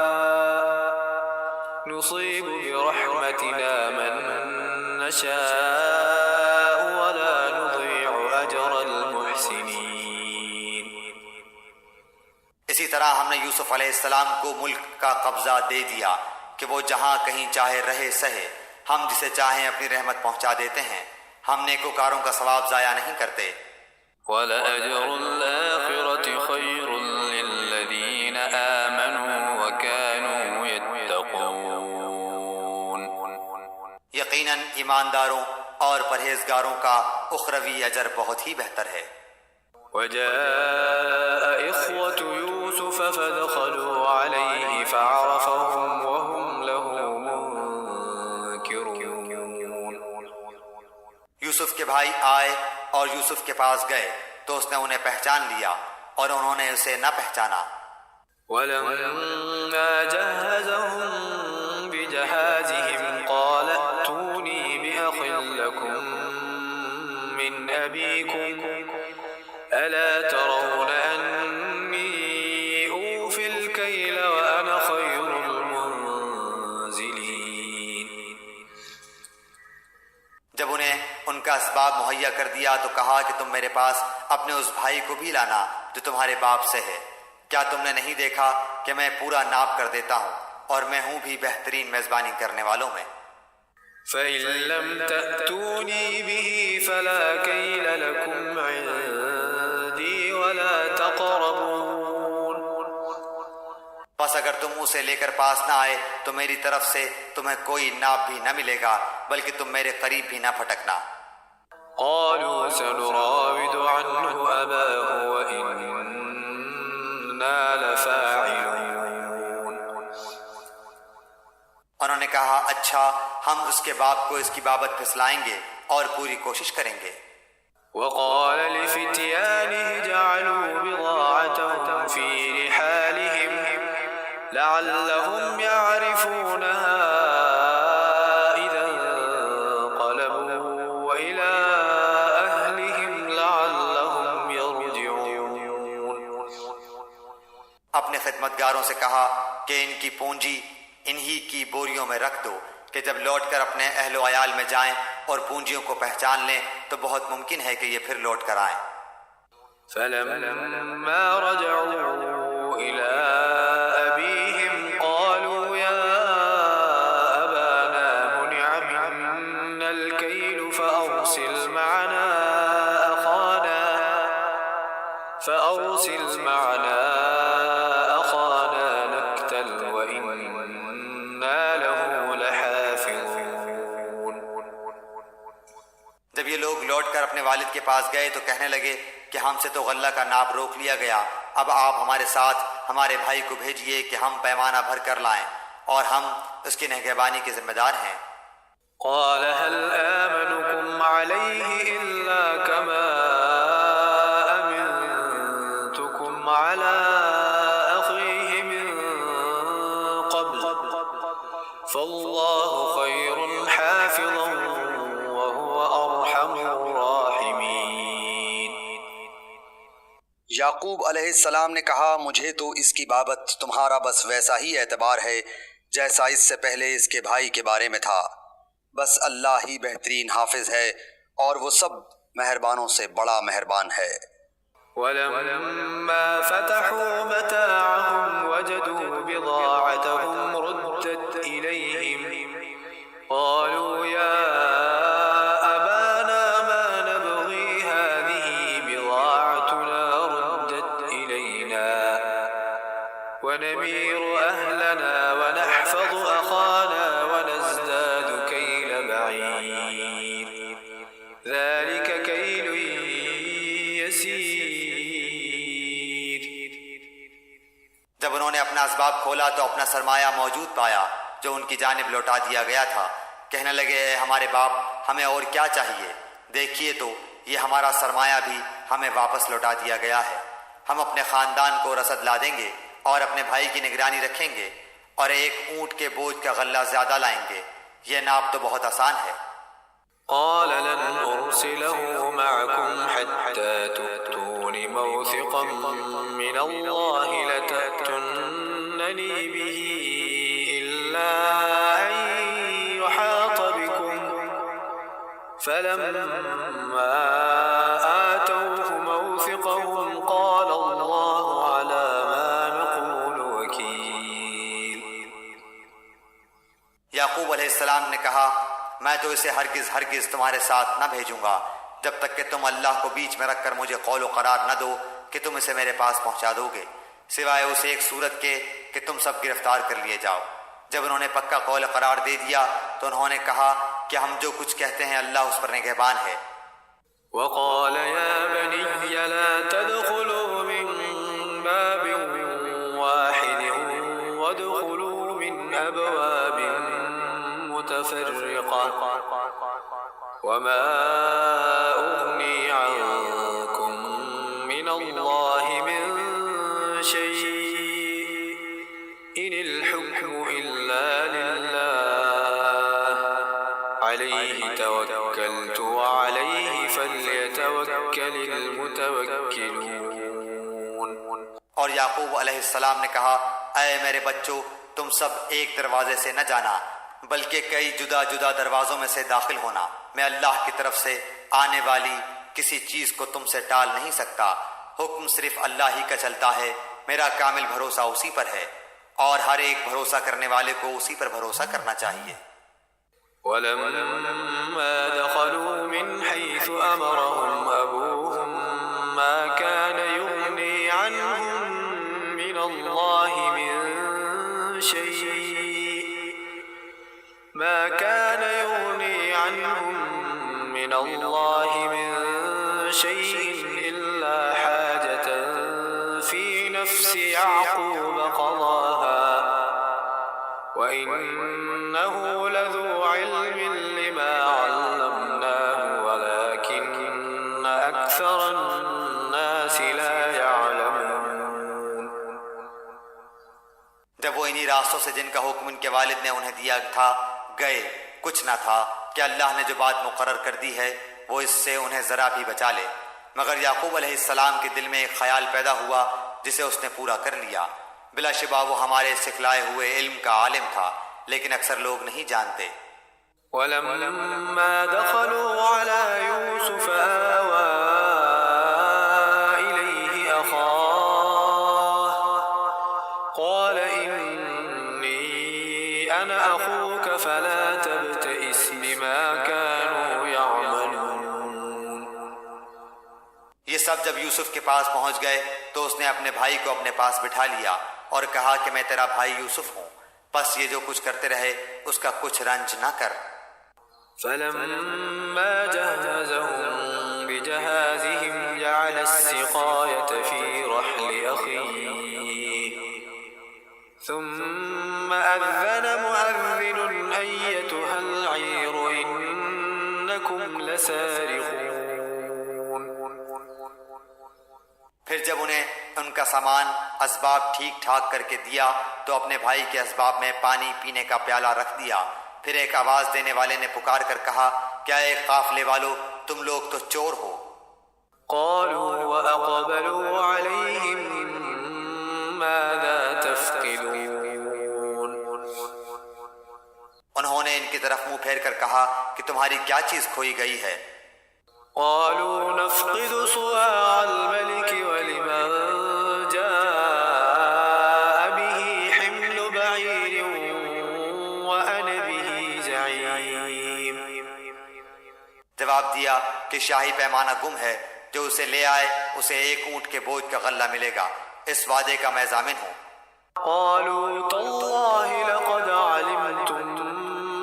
نصيب برحمتنا من نشاء ولا نضيع أجر المحسنين. اسی طرح ہم نے یوسف علیہ السلام کو ملک کا قبضہ دے دیا کہ وہ جہاں کہیں چاہے رہے سہے، ہم جسے چاہیں اپنی رحمت پہنچا دیتے ہیں، ہم نیکوکاروں کا ثواب ضائع نہیں کرتے. وَلَأَجْرُ الْآخِرَةِ خَيْرٌ لِّلَّذِينَ آمَنُوا وَكَانُوا يَتَّقُونَ. یقیناً ایمانداروں اور پرہیزگاروں کا اخروی اجر بہت ہی بہتر ہے. وَجَاءَ إِخْوَةُ يُوسُفَ فَدَخَلُوا عَلَيْهِ فَعَرَفَهُمْ وَهُمْ لَهُ مُنكِرُونَ. یوسف کے بھائی آئے اور یوسف کے پاس گئے تو اس نے انہیں پہچان لیا اور انہوں نے اسے نہ پہچانا. وَلَمَّا جَهَّزَهُم بِجَهَازِهِمْ قَالَ ائْتُونِي بِأَخٍ لَّكُم مِّنْ أَبِيكُمْ أَلَا تَرَوْنَ أَنِّي أُوفِي الْكَيْلَ وَأَنَا خَيْرُ الْمُنزِلِينَ. جب انہیں ان کا اسباب مہیا کر دیا تو کہا کہ تم میرے پاس اپنے اس بھائی کو بھی لانا جو تمہارے باپ سے ہے. کیا تم نے نہیں دیکھا کہ میں پورا ناپ کر دیتا ہوں اور میں ہوں بھی بہترین میزبانی کرنے والوں میں. فَإِن لَّمْ تَأْتُونِي بِهِ فَلَا كَيْلَ لَكُمْ عِندِي وَلَا تَقْرَبُونَ. بس اگر تم اسے لے کر پاس نہ آئے تو میری طرف سے تمہیں کوئی ناپ بھی نہ ملے گا، بلکہ تم میرے قریب بھی نہ پھٹکنا. قالوا سنراود عنه أباه وإنا لفاعلون. انہوں نے کہا اچھا ہم اس کے باپ کو اس کی بابت پھسلائیں گے اور پوری کوشش کریں گے. وقال لفتيانه جعلوا بضاعتهم في رحالهم لعلهم يعرفونها إذا انقلبوا إلى خدمتگاروں سے کہا کہ ان کی پونجی انہی کی بوریوں میں رکھ دو کہ جب لوٹ کر اپنے اہل و عیال میں جائیں اور پونجیوں کو پہچان لیں تو بہت ممکن ہے کہ یہ پھر لوٹ کر آئیں۔ فلما رجعوا إلى أبيهم قالوا يا أبانا منع منا الكيل فأرسل معنا أخانا نكتل وإنا له لحافظون۔ جب یہ لوگ لوٹ کر اپنے والد کے پاس گئے تو کہنے لگے کہ ہم سے تو غلہ کا ناپ روک لیا گیا، اب آپ ہمارے ساتھ ہمارے بھائی کو بھیجیے کہ ہم پیمانہ بھر کر لائیں اور ہم اس کی نگہبانی کے ذمہ دار ہیں۔ قال هل آمنكم عليه إلا كما أمنتكم على أخيه من قبل فالله خير حافظا وهو أرحم الراحمين۔ یعقوب علیہ السلام نے کہا مجھے تو اس کی بابت تمہارا بس ویسا ہی اعتبار ہے جیسا اس سے پہلے اس کے بھائی کے بارے میں تھا، بس اللہ ہی بہترین حافظ ہے اور وہ سب مہربانوں سے بڑا مہربان ہے۔ ولما فتحوا متاعهم وجدوا بضاعتهم ردت إليهم قالوا يا أبانا ما نبغي هذه بضاعتنا ردت إلينا ونمير أهلنا ونحفظ أخانا ونزداد كيل بعير ذلك كيل يسير۔ جب انہوں نے اپنا اسباب کھولا تو اپنا سرمایہ موجود پایا جو ان کی جانب لوٹا دیا گیا تھا۔ کہنے لگے اے ہمارے باپ ہمیں اور کیا چاہیے، دیکھیے تو یہ ہمارا سرمایہ بھی ہمیں واپس لوٹا دیا گیا ہے، ہم اپنے خاندان کو رسد لا دیں گے اور اپنے بھائی کی نگرانی رکھیں گے اور ایک اونٹ کے بوجھ کا غلہ زیادہ لائیں گے، یہ ناپ تو بہت آسان ہے۔ قال لن أرسله معكم حتى تؤتون موثقا من الله لتأتونني به إلا أن يحاط بكم فلما آتوه موثقهم قال الله على ما نقول وكيل۔ یعقوب علیہ السلام نے کہا میں تو اسے ہرگز تمہارے ساتھ نہ بھیجوں گا جب تک کہ تم اللہ کو بیچ میں رکھ کر مجھے قول و قرار نہ دو کہ تم اسے میرے پاس پہنچا دو گے، سوائے اس ایک صورت کے کہ تم سب گرفتار کر لیے جاؤ۔ جب انہوں نے پکا قول قرار دے دیا تو انہوں نے کہا کہ ہم جو کچھ کہتے ہیں اللہ اس پر نگہبان ہے۔ وقال يا بني لا تدخلوا من باب واحد وادخلوا من أبواب متفرقة وما أغني عنكم من الله من شيء إن الحكم إلا لله عليه توكلت وعليه فليتوكل المتوكلون۔ اور یعقوب علیہ السلام نے کہا اے میرے بچوں تم سب ایک دروازے سے نہ جانا بلکہ کئی جدا جدا دروازوں میں سے داخل ہونا، میں اللہ کی طرف سے آنے والی کسی چیز کو تم سے ٹال نہیں سکتا، حکم صرف اللہ ہی کا چلتا ہے، میرا کامل بھروسہ اسی پر ہے اور ہر ایک بھروسہ کرنے والے کو اسی پر بھروسہ کرنا چاہیے۔ ولما دخلوا من حيث أمرهم أبوهم ما كان يغني عنهم من الله من شيء ما كان يغني عنهم من الله من شيء إلا حاجة في نفس يعقوب قضاها وإنه لذو علم لما علمناه ولكن أكثر الناس لا يعلمون۔ جب وہ انہی راستوں سے جن کا حکم ان کے والد نے انہیں دیا تھا گئے، کچھ نہ تھا کہ اللہ نے جو بات مقرر کر دی ہے وہ اس سے انہیں ذرا بھی بچا لے، مگر یعقوب علیہ السلام کے دل میں ایک خیال پیدا ہوا جسے اس نے پورا کر لیا، بلا شبہ وہ ہمارے سکھلائے ہوئے علم کا عالم تھا، لیکن اکثر لوگ نہیں جانتے۔ ولما دخلوا على يوسف آوى إليه أخاه قال إني أنا أخوك فلا تبتئس بما كانوا يعملون۔ یہ سب جب یوسف کے پاس پہنچ گئے تو اس نے اپنے بھائی کو اپنے پاس بٹھا لیا اور کہا کہ میں تیرا بھائی یوسف ہوں، بس یہ جو کچھ کرتے رہے اس کا کچھ رنج نہ کر۔ فلما جهزهم بجهازهم جعل السقاية في رحل أخيه ثم أذن مؤذن أيتها العير إنكم لسارقون۔ پھر جب انہیں ان کا سامان اسباب ٹھیک ٹھاک کر کے دیا تو اپنے بھائی کے اسباب میں پانی پینے کا پیالہ رکھ دیا۔ پھر ایک آواز دینے والے نے پکار کر کہا، کیا ایک قافلے والو تم لوگ تو چور ہو۔ قالوا وأقبلوا عليهم ماذا تفقدون۔ انہوں نے ان کی طرف منہ پھیر کر کہا کہ تمہاری کیا چیز کھوئی گئی ہے؟ قالوا نفقد صواع الملك ولمن جاء به حمل بعير وأنا به زعيم۔ جواب دیا کہ شاہی پیمانہ گم ہے، جو اسے لے آئے اسے ایک اونٹ کے بوجھ کا غلہ ملے گا، اس وعدے کا میں ضامن ہوں۔ قالوا تالله لقد علمتم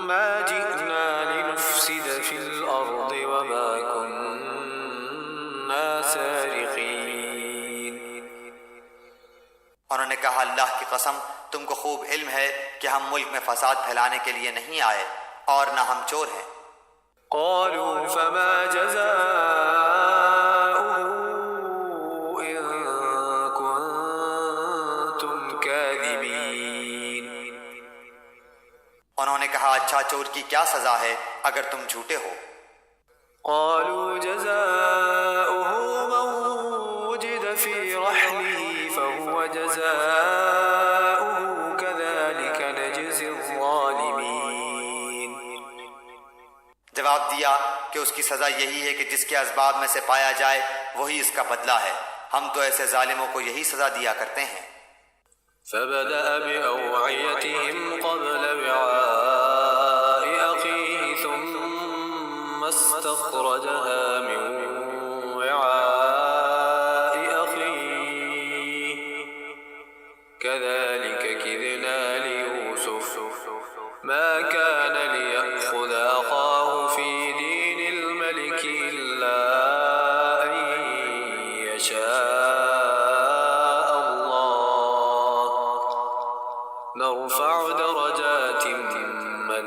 ما جئنا لنفسد في الأرض وما كنا سارقين۔ انہوں نے کہا، اللہ کی قسم تم کو خوب علم ہے کہ ہم ملک میں فساد پھیلانے کے لیے نہیں آئے اور نہ ہم چور ہیں۔ قالوا فما جزاؤه إن كنتم كاذبين۔ انہوں نے کہا، اچھا چور کی کیا سزا ہے اگر تم جھوٹے ہو؟ قالوا جزاؤه من وجد في رحله فهو جزاؤه كذلك نجزي الظالمين۔ جواب دیا کہ اس کی سزا یہی ہے کہ جس کے اسباب میں سے پایا جائے وہی اس کا بدلہ ہے، ہم تو ایسے ظالموں کو یہی سزا دیا کرتے ہیں۔ فبدأ بأوعيتهم قبل وعاء أخيه ثم استخرجها من وعاء أخيه كذلك كدنا ليوسف ما كان ليأخذ أخاه في دين الملك إلا أن يشاء الله نرفع درجات من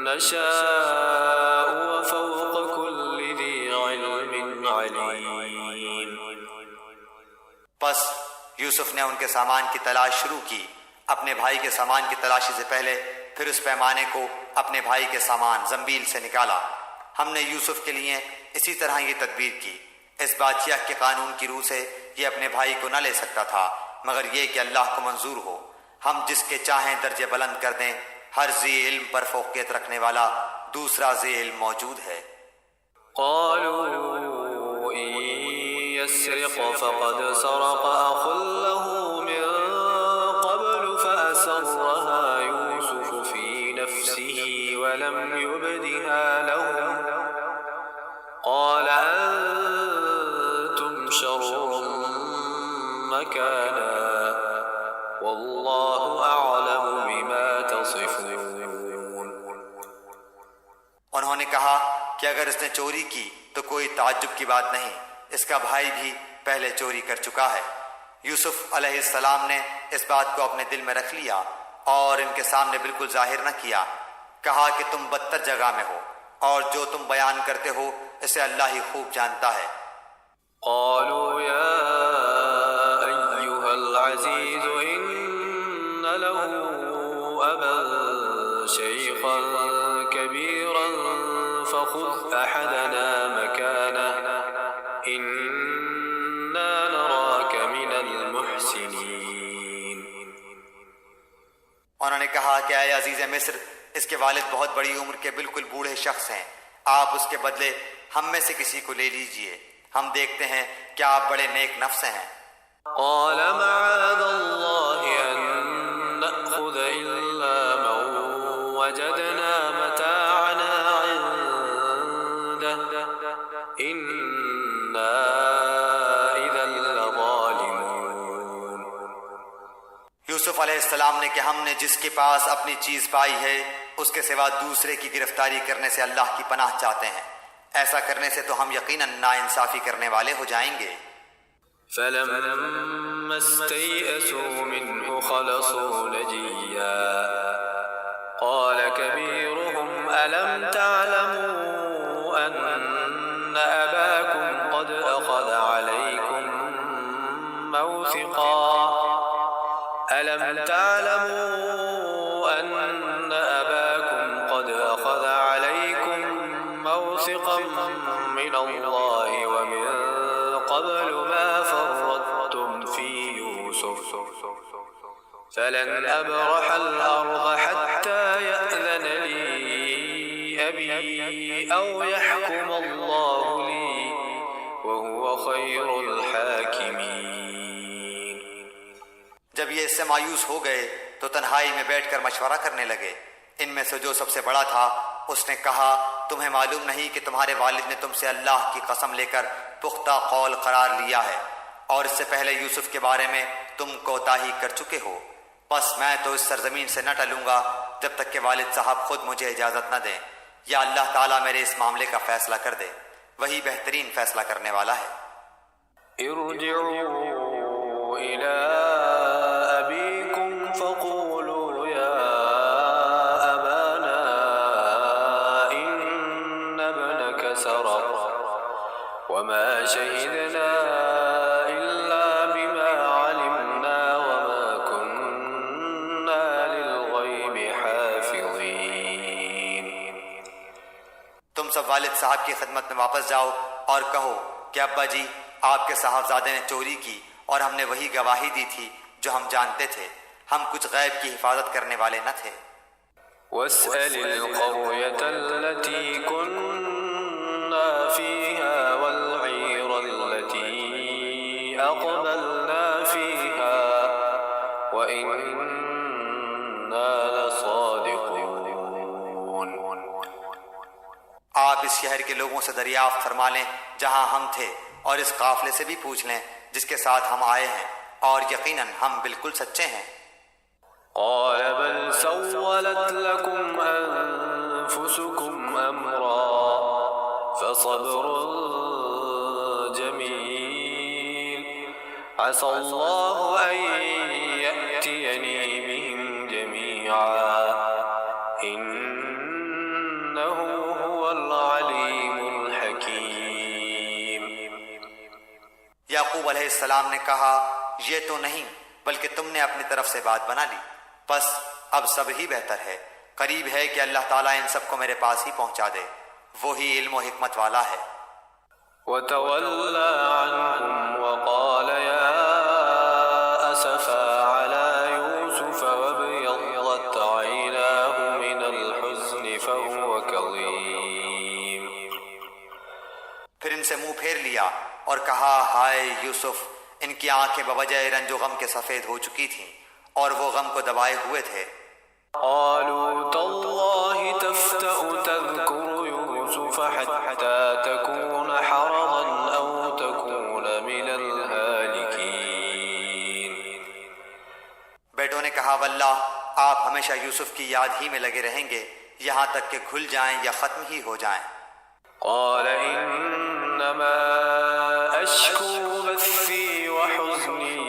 نشاء وفوق كل ذي علم عليم۔ پس یوسف نے ان کے سامان کی تلاش شروع کی، اپنے بھائی کے سامان کی تلاشی سے پہلے، پھر اس پیمانے کو اپنے بھائی کے سامان زنبیل سے نکالا۔ ہم نے یوسف کے لیے اسی طرح یہ تدبیر کی، اس بادشاہ کے قانون کی روح سے یہ اپنے بھائی کو نہ لے سکتا تھا مگر یہ کہ اللہ کو منظور ہو۔ ہم جس کے چاہیں درجے بلند کر دیں، ہر ذی علم پر فوقیت رکھنے والا دوسرا ذی علم موجود ہے۔ قالوا إن يسرق فقد سرق أخ له من قبل فأسرها يوسف في نفسه ولم يبدها لهم قال أنتم شر مكانا والله أعلم بما تصفون۔ انہوں نے کہا کہ اگر اس نے چوری کی تو کوئی تعجب کی بات نہیں، اس کا بھائی بھی پہلے چوری کر چکا ہے۔ یوسف علیہ السلام نے اس بات کو اپنے دل میں رکھ لیا اور ان کے سامنے بالکل ظاہر نہ کیا، کہا کہ تم بدتر جگہ میں ہو اور جو تم بیان کرتے ہو اسے اللہ ہی خوب جانتا ہے۔ قالوا يا أيها العزيز إن له أبا شيخا كبيرا فخذ أحدنا مكانه إنا نراك من المحسنين۔ انہوں نے کہا کہ اے عزیز مصر، اس کے والد بہت بڑی عمر کے بالکل بوڑھے شخص ہیں، آپ اس کے بدلے ہم میں سے کسی کو لے لیجئے، ہم دیکھتے ہیں کہ آپ بڑے نیک نفس ہیں۔ قال معاذ الله أن نأخذ إلا من وجدنا متاعنا عنده إنا إذا لظالمون۔ یوسف علیہ السلام نے کہ ہم نے جس کے پاس اپنی چیز پائی ہے اس کے سوا دوسرے کی گرفتاری کرنے سے اللہ کی پناہ چاہتے ہیں، ایسا کرنے سے تو ہم یقیناً ناانصافی کرنے والے ہو جائیں گے۔ فلما استيئسوا منه خلصوا نجيا قال كبيرهم ألم تعلموا أن أباكم قد أخذ عليكم موثقا من الله ومن قبل ما فرطتم في يوسف فلن أبرح الأرض حتى يأذن لي أبي أو يحكم الله لي وهو خير الحاكمين۔ جب یہ اس سے مایوس ہو گئے تو تنہائی میں بیٹھ کر مشورہ کرنے لگے۔ ان میں سے جو سب سے بڑا تھا اس نے کہا، تمہیں معلوم نہیں کہ تمہارے والد نے تم سے اللہ کی قسم لے کر پختہ قول قرار لیا ہے، اور اس سے پہلے یوسف کے بارے میں تم کوتاہی کر چکے ہو، بس میں تو اس سرزمین سے نہ ٹلوں گا جب تک کہ والد صاحب خود مجھے اجازت نہ دیں، یا اللہ تعالیٰ میرے اس معاملے کا فیصلہ کر دے، وہی بہترین فیصلہ کرنے والا ہے۔ ارجعوا إلى أبيكم فقولوا يا أبانا إن ابنك سرق وما شهدنا إلا بما علمنا وما كنا للغيب حافظين۔ تم سب والد صاحب کی خدمت میں واپس جاؤ اور کہو کہ ابا جی، آپ کے صاحبزادے نے چوری کی اور ہم نے وہی گواہی دی تھی جو ہم جانتے تھے، ہم کچھ غیب کی حفاظت کرنے والے نہ تھے۔ واسأل القرية التي كنا فيها والعير التي أقبلنا فيها وإنا لصادقون۔ آپ اس شہر کے لوگوں سے دریافت فرما لیں جہاں ہم تھے، اور اس قافلے سے بھی پوچھ لیں جس کے ساتھ ہم آئے ہیں، اور یقیناً ہم بالکل سچے ہیں۔ قال بل سولت لكم أنفسكم أمرا فصبر جميل عسى الله أن يأتيني بهم جميعا إنه هو العليم الحكيم۔ یعقوب علیہ السلام نے کہا، یہ تو نہیں بلکہ تم نے اپنی طرف سے بات بنا لی، بس اب سب ہی بہتر ہے، قریب ہے کہ اللہ تعالیٰ ان سب کو میرے پاس ہی پہنچا دے، وہی علم و حکمت والا ہے۔ وتولى عنهم وقال يا أسفا على يوسف وابيضت عيناه من الحزن فهو كظيم۔ پھر ان سے منہ پھیر لیا اور کہا، ہائے یوسف، ان کی آنکھیں بوجہ رنج و غم کے سفید ہو چکی تھیں اور وہ غم کو دبائے ہوئے تھے۔ قالوا تالله تفتأ تذكر يوسف حتى تكون حرضا أو تكون من الهالكين۔ بیٹوں نے کہا، واللہ آپ ہمیشہ یوسف کی یاد ہی میں لگے رہیں گے یہاں تک کہ گھل جائیں یا ختم ہی ہو جائیں۔ قال إنما أشكو بثي وحزني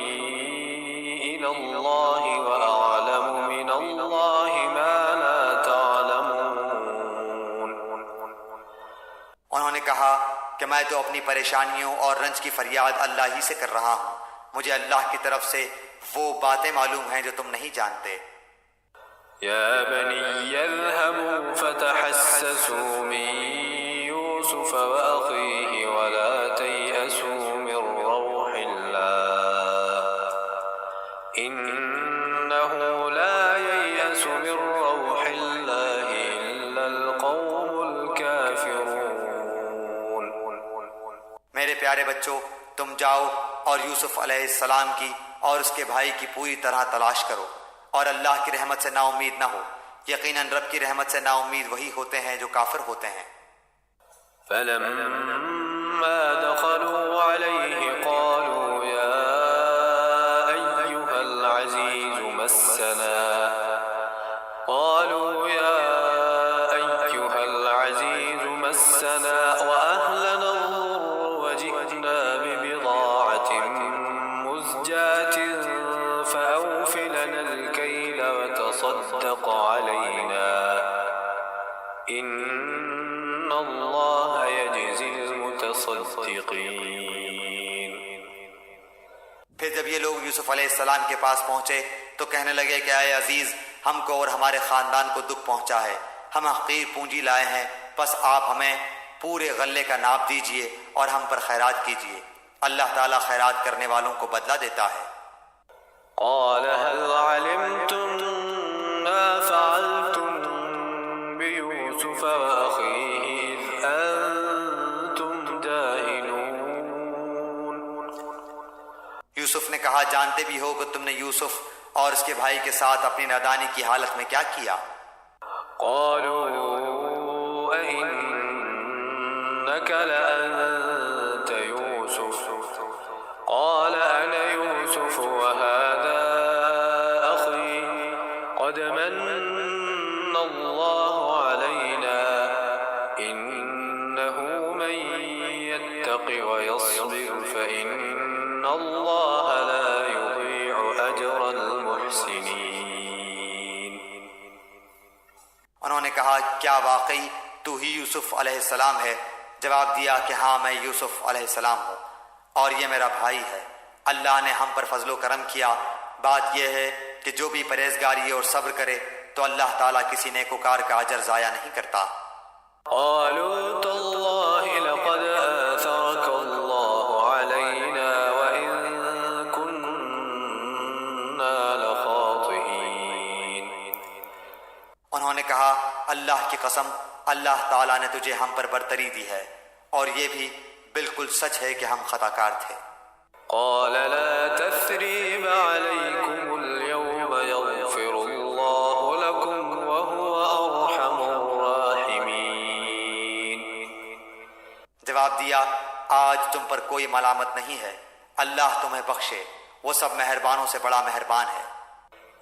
إلى الله وأعلم من الله ما لا تعلمون۔ انہوں نے کہا کہ میں تو اپنی پریشانیوں اور رنج کی فریاد اللہ ہی سے کر رہا ہوں، مجھے اللہ کی طرف سے وہ باتیں معلوم ہیں جو تم نہیں جانتے۔ يا بني اذهبوا فتحسسوا من يوسف وأخيه ولا تيأسوا من روح الله إنه لا ييأس پیارے بچوں، تم جاؤ اور یوسف علیہ السلام کی اور اس کے بھائی کی پوری طرح تلاش کرو، اور اللہ کی رحمت سے نا امید نہ ہو، یقیناً رب کی رحمت سے نا امید وہی ہوتے ہیں جو کافر ہوتے ہیں۔ فلما دخلوا عليه قالوا يا أيها العزيز مسنا وأهلنا الضر وجئنا ببضاعة مزجاة فأوف لنا الكيل وتصدق علينا إن الله يجزي المتصدقين۔ پھر جب یہ لوگ یوسف علیہ السلام کے پاس پہنچے تو کہنے لگے کہ اے عزیز، ہم کو اور ہمارے خاندان کو دکھ پہنچا ہے، ہم حقیر پونجی لائے ہیں، بس آپ ہمیں پورے غلے کا ناپ دیجئے اور ہم پر خیرات کیجئے، اللہ تعالیٰ خیرات کرنے والوں کو بدلہ دیتا ہے۔ قال هل علمتم ما فعلتم بيوسف وأخيه إذ أنتم جاهلون؟ یوسف نے کہا جانتے بھی ہو کہ تم نے یوسف اور اس کے بھائی کے ساتھ اپنی نادانی کی حالت میں کیا کیا؟ قالوا أئنك لأنت يوسف قال أنا يوسف وهذا أخي قد من الله علينا إنه من يتق ويصبر فإن الله لا يضيع أجر المحسنين۔ انہوں نے کہا کیا واقعی تو ہی یوسف علیہ السلام ہے؟ جواب دیا کہ ہاں میں یوسف علیہ السلام ہوں اور یہ میرا بھائی ہے، اللہ نے ہم پر فضل و کرم کیا۔ بات یہ ہے کہ جو بھی پرہیزگاری اور صبر کرے تو اللہ تعالیٰ کسی نیکوکار کا اجر ضائع نہیں کرتا۔ قالوا تالله لقد آثرك الله علينا وإن كنا لخاطئين۔ انہوں نے کہا اللہ کی قسم، اللہ تعالیٰ نے تجھے ہم پر برتری دی ہے اور یہ بھی بالکل سچ ہے کہ ہم خطا کار تھے۔ قال لا تثريب عليكم اليوم يغفر الله لكم وهو أرحم الراحمين۔ جواب دیا آج تم پر کوئی ملامت نہیں ہے، اللہ تمہیں بخشے، وہ سب مہربانوں سے بڑا مہربان ہے۔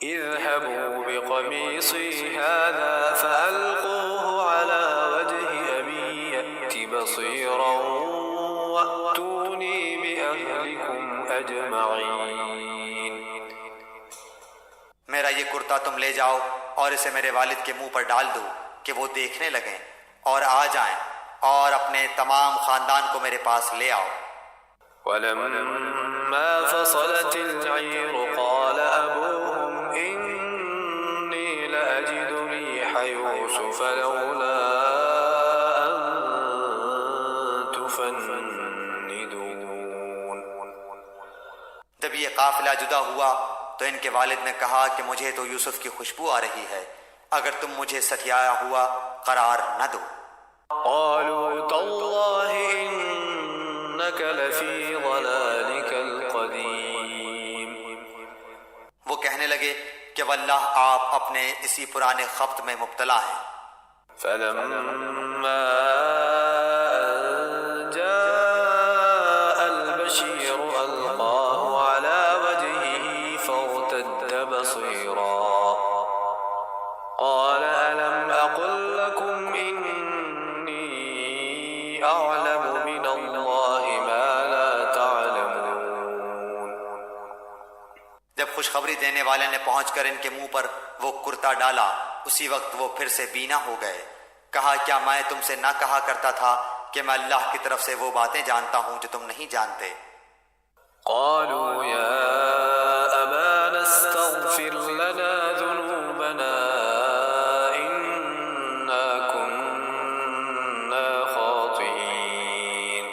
اذهبوا بقميصي هذا فألقوه على وجه أبي يأت بصيرا وأتوني بأهلكم أجمعين۔ میرا یہ کرتا تم لے جاؤ اور اسے میرے والد کے منہ پر ڈال دو کہ وہ دیکھنے لگیں اور آ جائیں، اور اپنے تمام خاندان کو میرے پاس لے آؤ۔ ولما فصلت العير قال أبوهم إني لأجد ريح يوسف لولا أن تفندون۔ جب یہ قافلہ جدا ہوا تو ان کے والد نے کہا کہ مجھے تو یوسف کی خوشبو آ رہی ہے، اگر تم مجھے ستیایا ہوا قرار نہ دو۔ قالوا تالله إنك لفي ضلالك القديم۔ وہ کہنے لگے کہ واللہ آپ اپنے اسی پرانے خبط میں مبتلا ہیں۔ فلما جاء البشير ألقاه على وجهه فارتد بصيرا قال ألم أقل لكم إني أعلم من الله ما لا تعلمون۔ جب خوشخبری دینے والے نے پہنچ کر ان کے منہ پر وہ کرتا ڈالا، اسی وقت وہ پھر سے بینا ہو گئے۔ کہا کیا میں تم سے نہ کہا کرتا تھا کہ میں اللہ کی طرف سے وہ باتیں جانتا ہوں جو تم نہیں جانتے؟ قالوا يا أبانا استغفر لنا ذنوبنا إنا كنا خاطئين۔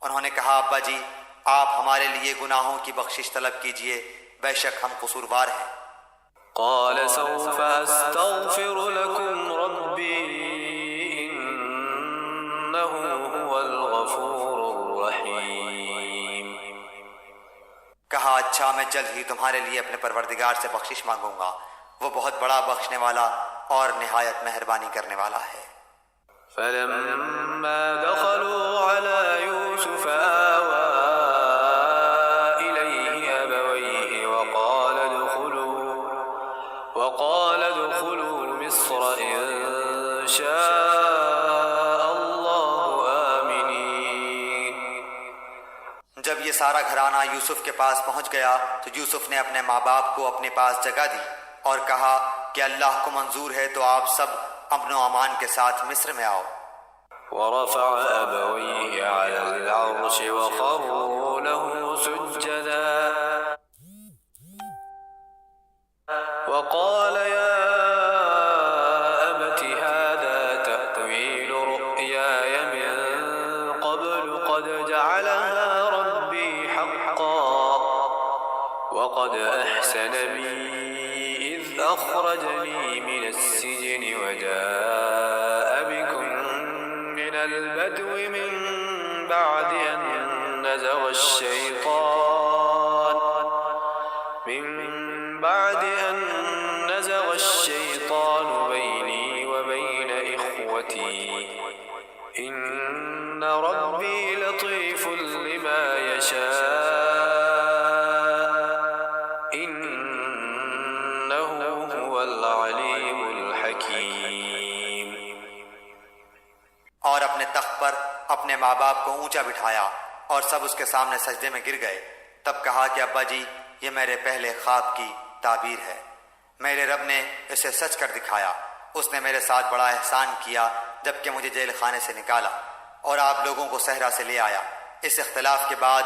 انہوں نے کہا ابا جی آپ ہمارے لیے گناہوں کی بخشش طلب کیجئے، بے شک ہم قصوروار ہیں۔ قال سوف أستغفر لكم ربي إنه هو الغفور رحيم. کہا اچھا میں جلد ہی تمہارے لیے اپنے پروردگار سے بخشش مانگوں گا، وہ بہت بڑا بخشنے والا اور نہایت مہربانی کرنے والا ہے۔ فلما دخلوا على يوسف آوى إليه أبويه وقال ادخلوا مصر إن شاء الله آمنين. جب یہ سارا گھرانہ یوسف کے پاس پہنچ گیا تو یوسف نے اپنے ماں باپ کو اپنے پاس جگہ دی اور کہا کہ اللہ کو منظور ہے تو آپ سب امن و امان کے ساتھ مصر میں آؤ۔ ورفع أبويه على العرش وخروا له سجدا وقال يا أبت هذا تأويل رؤياي من قبل قد جعلها ربي حقا وقد أحسن بي إذ أخرجني من السجن وجاء بكم من البدو من بعد أن نزغ الشيطان بيني وبين إخوتي إن ربي لطيف لما يشاء إنه هو العليم الحكيم. اور اپنے تخت پر اپنے ماں باپ کو اونچا بٹھایا اور سب اس کے سامنے سجدے میں گر گئے۔ تب کہا کہ ابا جی یہ میرے پہلے خواب کی تعبیر ہے، میرے رب نے اسے سچ کر دکھایا۔ اس نے میرے ساتھ بڑا احسان کیا جبکہ مجھے جیل خانے سے نکالا اور آپ لوگوں کو صحرا سے لے آیا۔ اس اختلاف کے بعد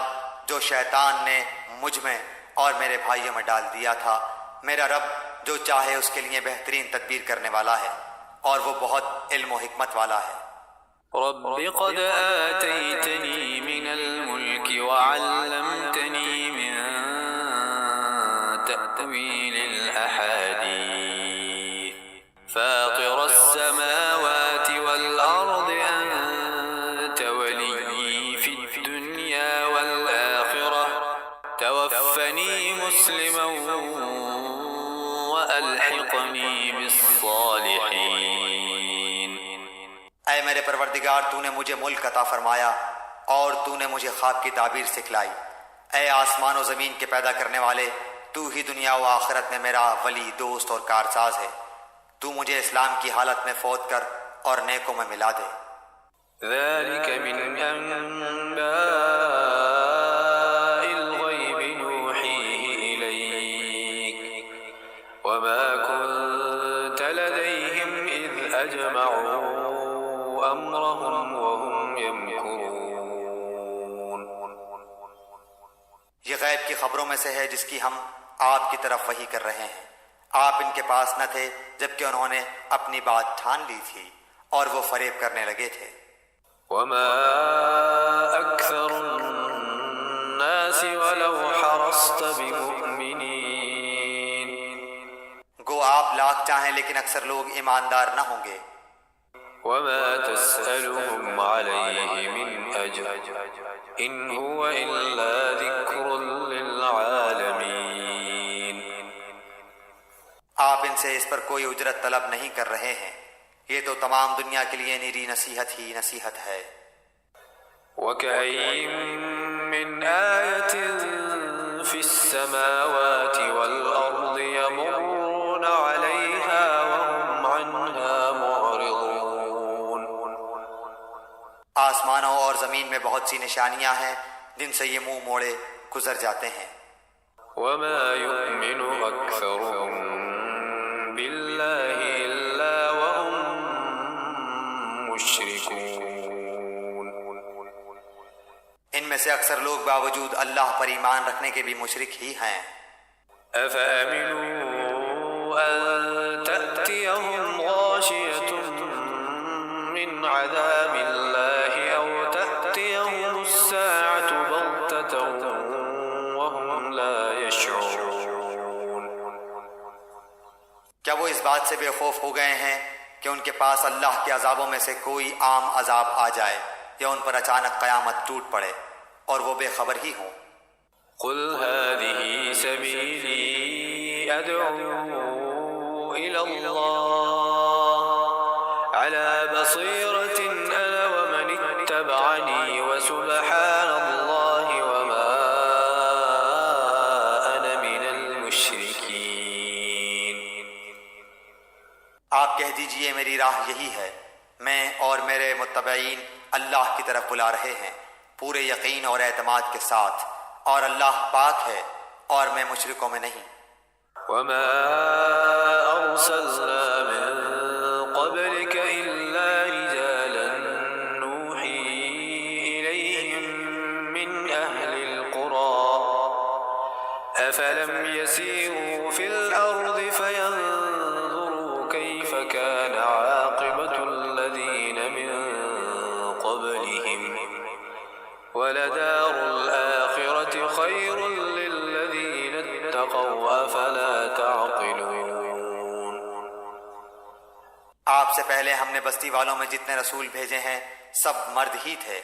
جو شیطان نے مجھ میں اور میرے بھائیوں میں ڈال دیا تھا، میرا رب جو چاہے اس کے لیے بہترین تدبیر کرنے والا ہے اور وہ بہت علم و حکمت والا ہے۔ رب قد آتيتني من الملك وعلمتني من تأويل الأحاديث فاطر السماوات والأرض أنت ولي في الدنيا والآخرة توفني مسلما وألحقني بالصالحين. اے میرے پروردگار تو نے مجھے ملک عطا فرمایا اور تو نے مجھے خواب کی تعبیر سکھلائی۔ اے آسمان و زمین کے پیدا کرنے والے، تو ہی دنیا و آخرت میں میرا ولی، دوست اور کارساز ہے۔ تو مجھے اسلام کی حالت میں فوت کر اور نیکوں میں ملا دے۔ ذلك من أنباء الغيب نوحيه إليك وما كنت لديهم إذ أجمعوا أمرهم وهم يمكرون. یہ غیب کی خبروں میں سے ہے جس کی ہم آپ کی طرف وحی کر رہے ہیں۔ آپ ان کے پاس نہ تھے جبکہ انہوں نے اپنی بات ٹھان لی تھی اور وہ فریب کرنے لگے تھے۔ وما أكثر الناس ولو حرصت بمؤمنين. گو آپ لاکھ چاہیں لیکن اکثر لوگ ایماندار نہ ہوں گے۔ وما تسألهم عليه من أجر إن هو إلا ذكر للعالمين. آپ ان سے اس پر کوئی اجرت طلب نہیں کر رہے ہیں، یہ تو تمام دنیا کے لیے نیری نصیحت ہی نصیحت ہے۔ وكأين من آية في السماوات والأرض يمرون عليها وهم عنها معرضون. آسمانوں اور زمین میں بہت سی نشانیاں ہیں جن سے یہ منہ موڑے گزر جاتے ہیں۔ وما يؤمن أكثرهم بالله إلا وهم مشركون. ان میں سے اکثر لوگ باوجود اللہ پر ایمان رکھنے کے بھی مشرک ہی ہیں۔ أفأمنوا أن تأتيهم غاشية من عذاب الله أو تأتيهم الساعة بغتة وهم لا يشعرون. کیا وہ اس بات سے بے خوف ہو گئے ہیں کہ ان کے پاس اللہ کے عذابوں میں سے کوئی عام عذاب آ جائے یا ان پر اچانک قیامت ٹوٹ پڑے اور وہ بے خبر ہی ہوں۔ قل هذه سبيلي أدعو إلى الله على بصيرة أنا ومن اتبعني وسبحان الله وما أنا من المشركين۔ آپ کہہ دیجئے میری راہ یہی ہے، میں اور میرے متبعین اللہ کی طرف بلا رہے ہیں پورے یقین اور اعتماد کے ساتھ، اور اللہ پاک ہے اور میں مشرکوں میں نہیں۔ وما أرسلنا من قبلك إلا رجالا نوحي إليهم من أهل القرى أفلم يسيروا في الأرض فينظروا كيف كان عاقبة الذين من قبلهم ولدار الآخرة خير للذين اتقوا أفلا تعقلون۔ آپ سے پہلے ہم نے بستی والوں میں جتنے رسول بھیجے ہیں سب مرد ہی تھے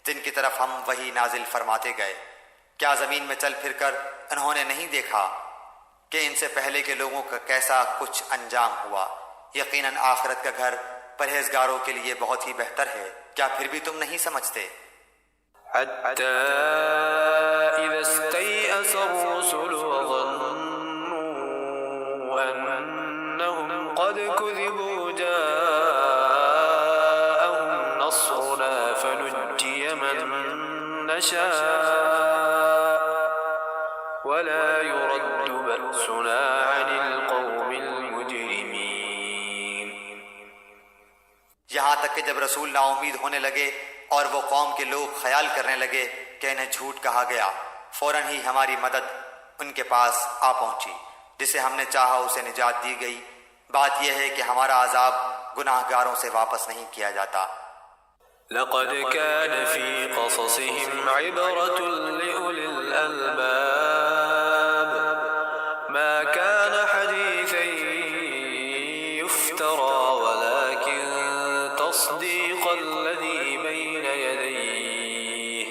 جن کی طرف ہم وحی نازل فرماتے گئے۔ کیا زمین میں چل پھر کر انہوں نے نہیں دیکھا کہ ان سے پہلے کے لوگوں کا کیسا کچھ انجام ہوا؟ یقیناً آخرت کا گھر پرہیزگاروں کے لیے بہت ہی بہتر ہے، کیا پھر بھی تم نہیں سمجھتے؟ حتى إذا استيأس الرسل وظنوا أنهم قد كذبوا جاءهم نصرنا فنجي من نشاء ولا يرد بأسنا عن القوم المجرمين۔ یہاں تک کہ جب رسول نا امید ہونے لگے اور وہ قوم کے لوگ خیال کرنے لگے کہ انہیں جھوٹ کہا گیا، فوراً ہی ہماری مدد ان کے پاس آ پہنچی، جسے ہم نے چاہا اسے نجات دی گئی۔ بات یہ ہے کہ ہمارا عذاب گناہ گاروں سے واپس نہیں کیا جاتا۔ لقد كان في قصصهم عبرة لأولي الألباب ما كان حديثا يفترى ولكن تصديق الذي بين يديه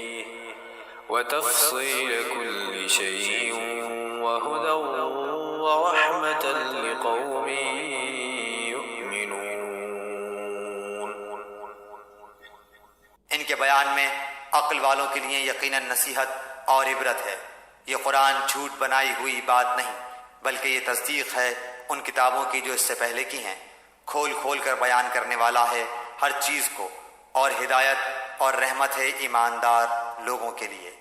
وتفصيل كل شيء وهدى ورحمة لقوم يؤمنون۔ ان کے بیان میں عقل والوں کے لیے یقیناً نصیحت اور عبرت ہے۔ یہ قرآن جھوٹ بنائی ہوئی بات نہیں، بلکہ یہ تصدیق ہے ان کتابوں کی جو اس سے پہلے کی ہیں، کھول کھول کر بیان کرنے والا ہے ہر چیز کو، اور ہدایت اور رحمت ہے ایماندار لوگوں کے لیے۔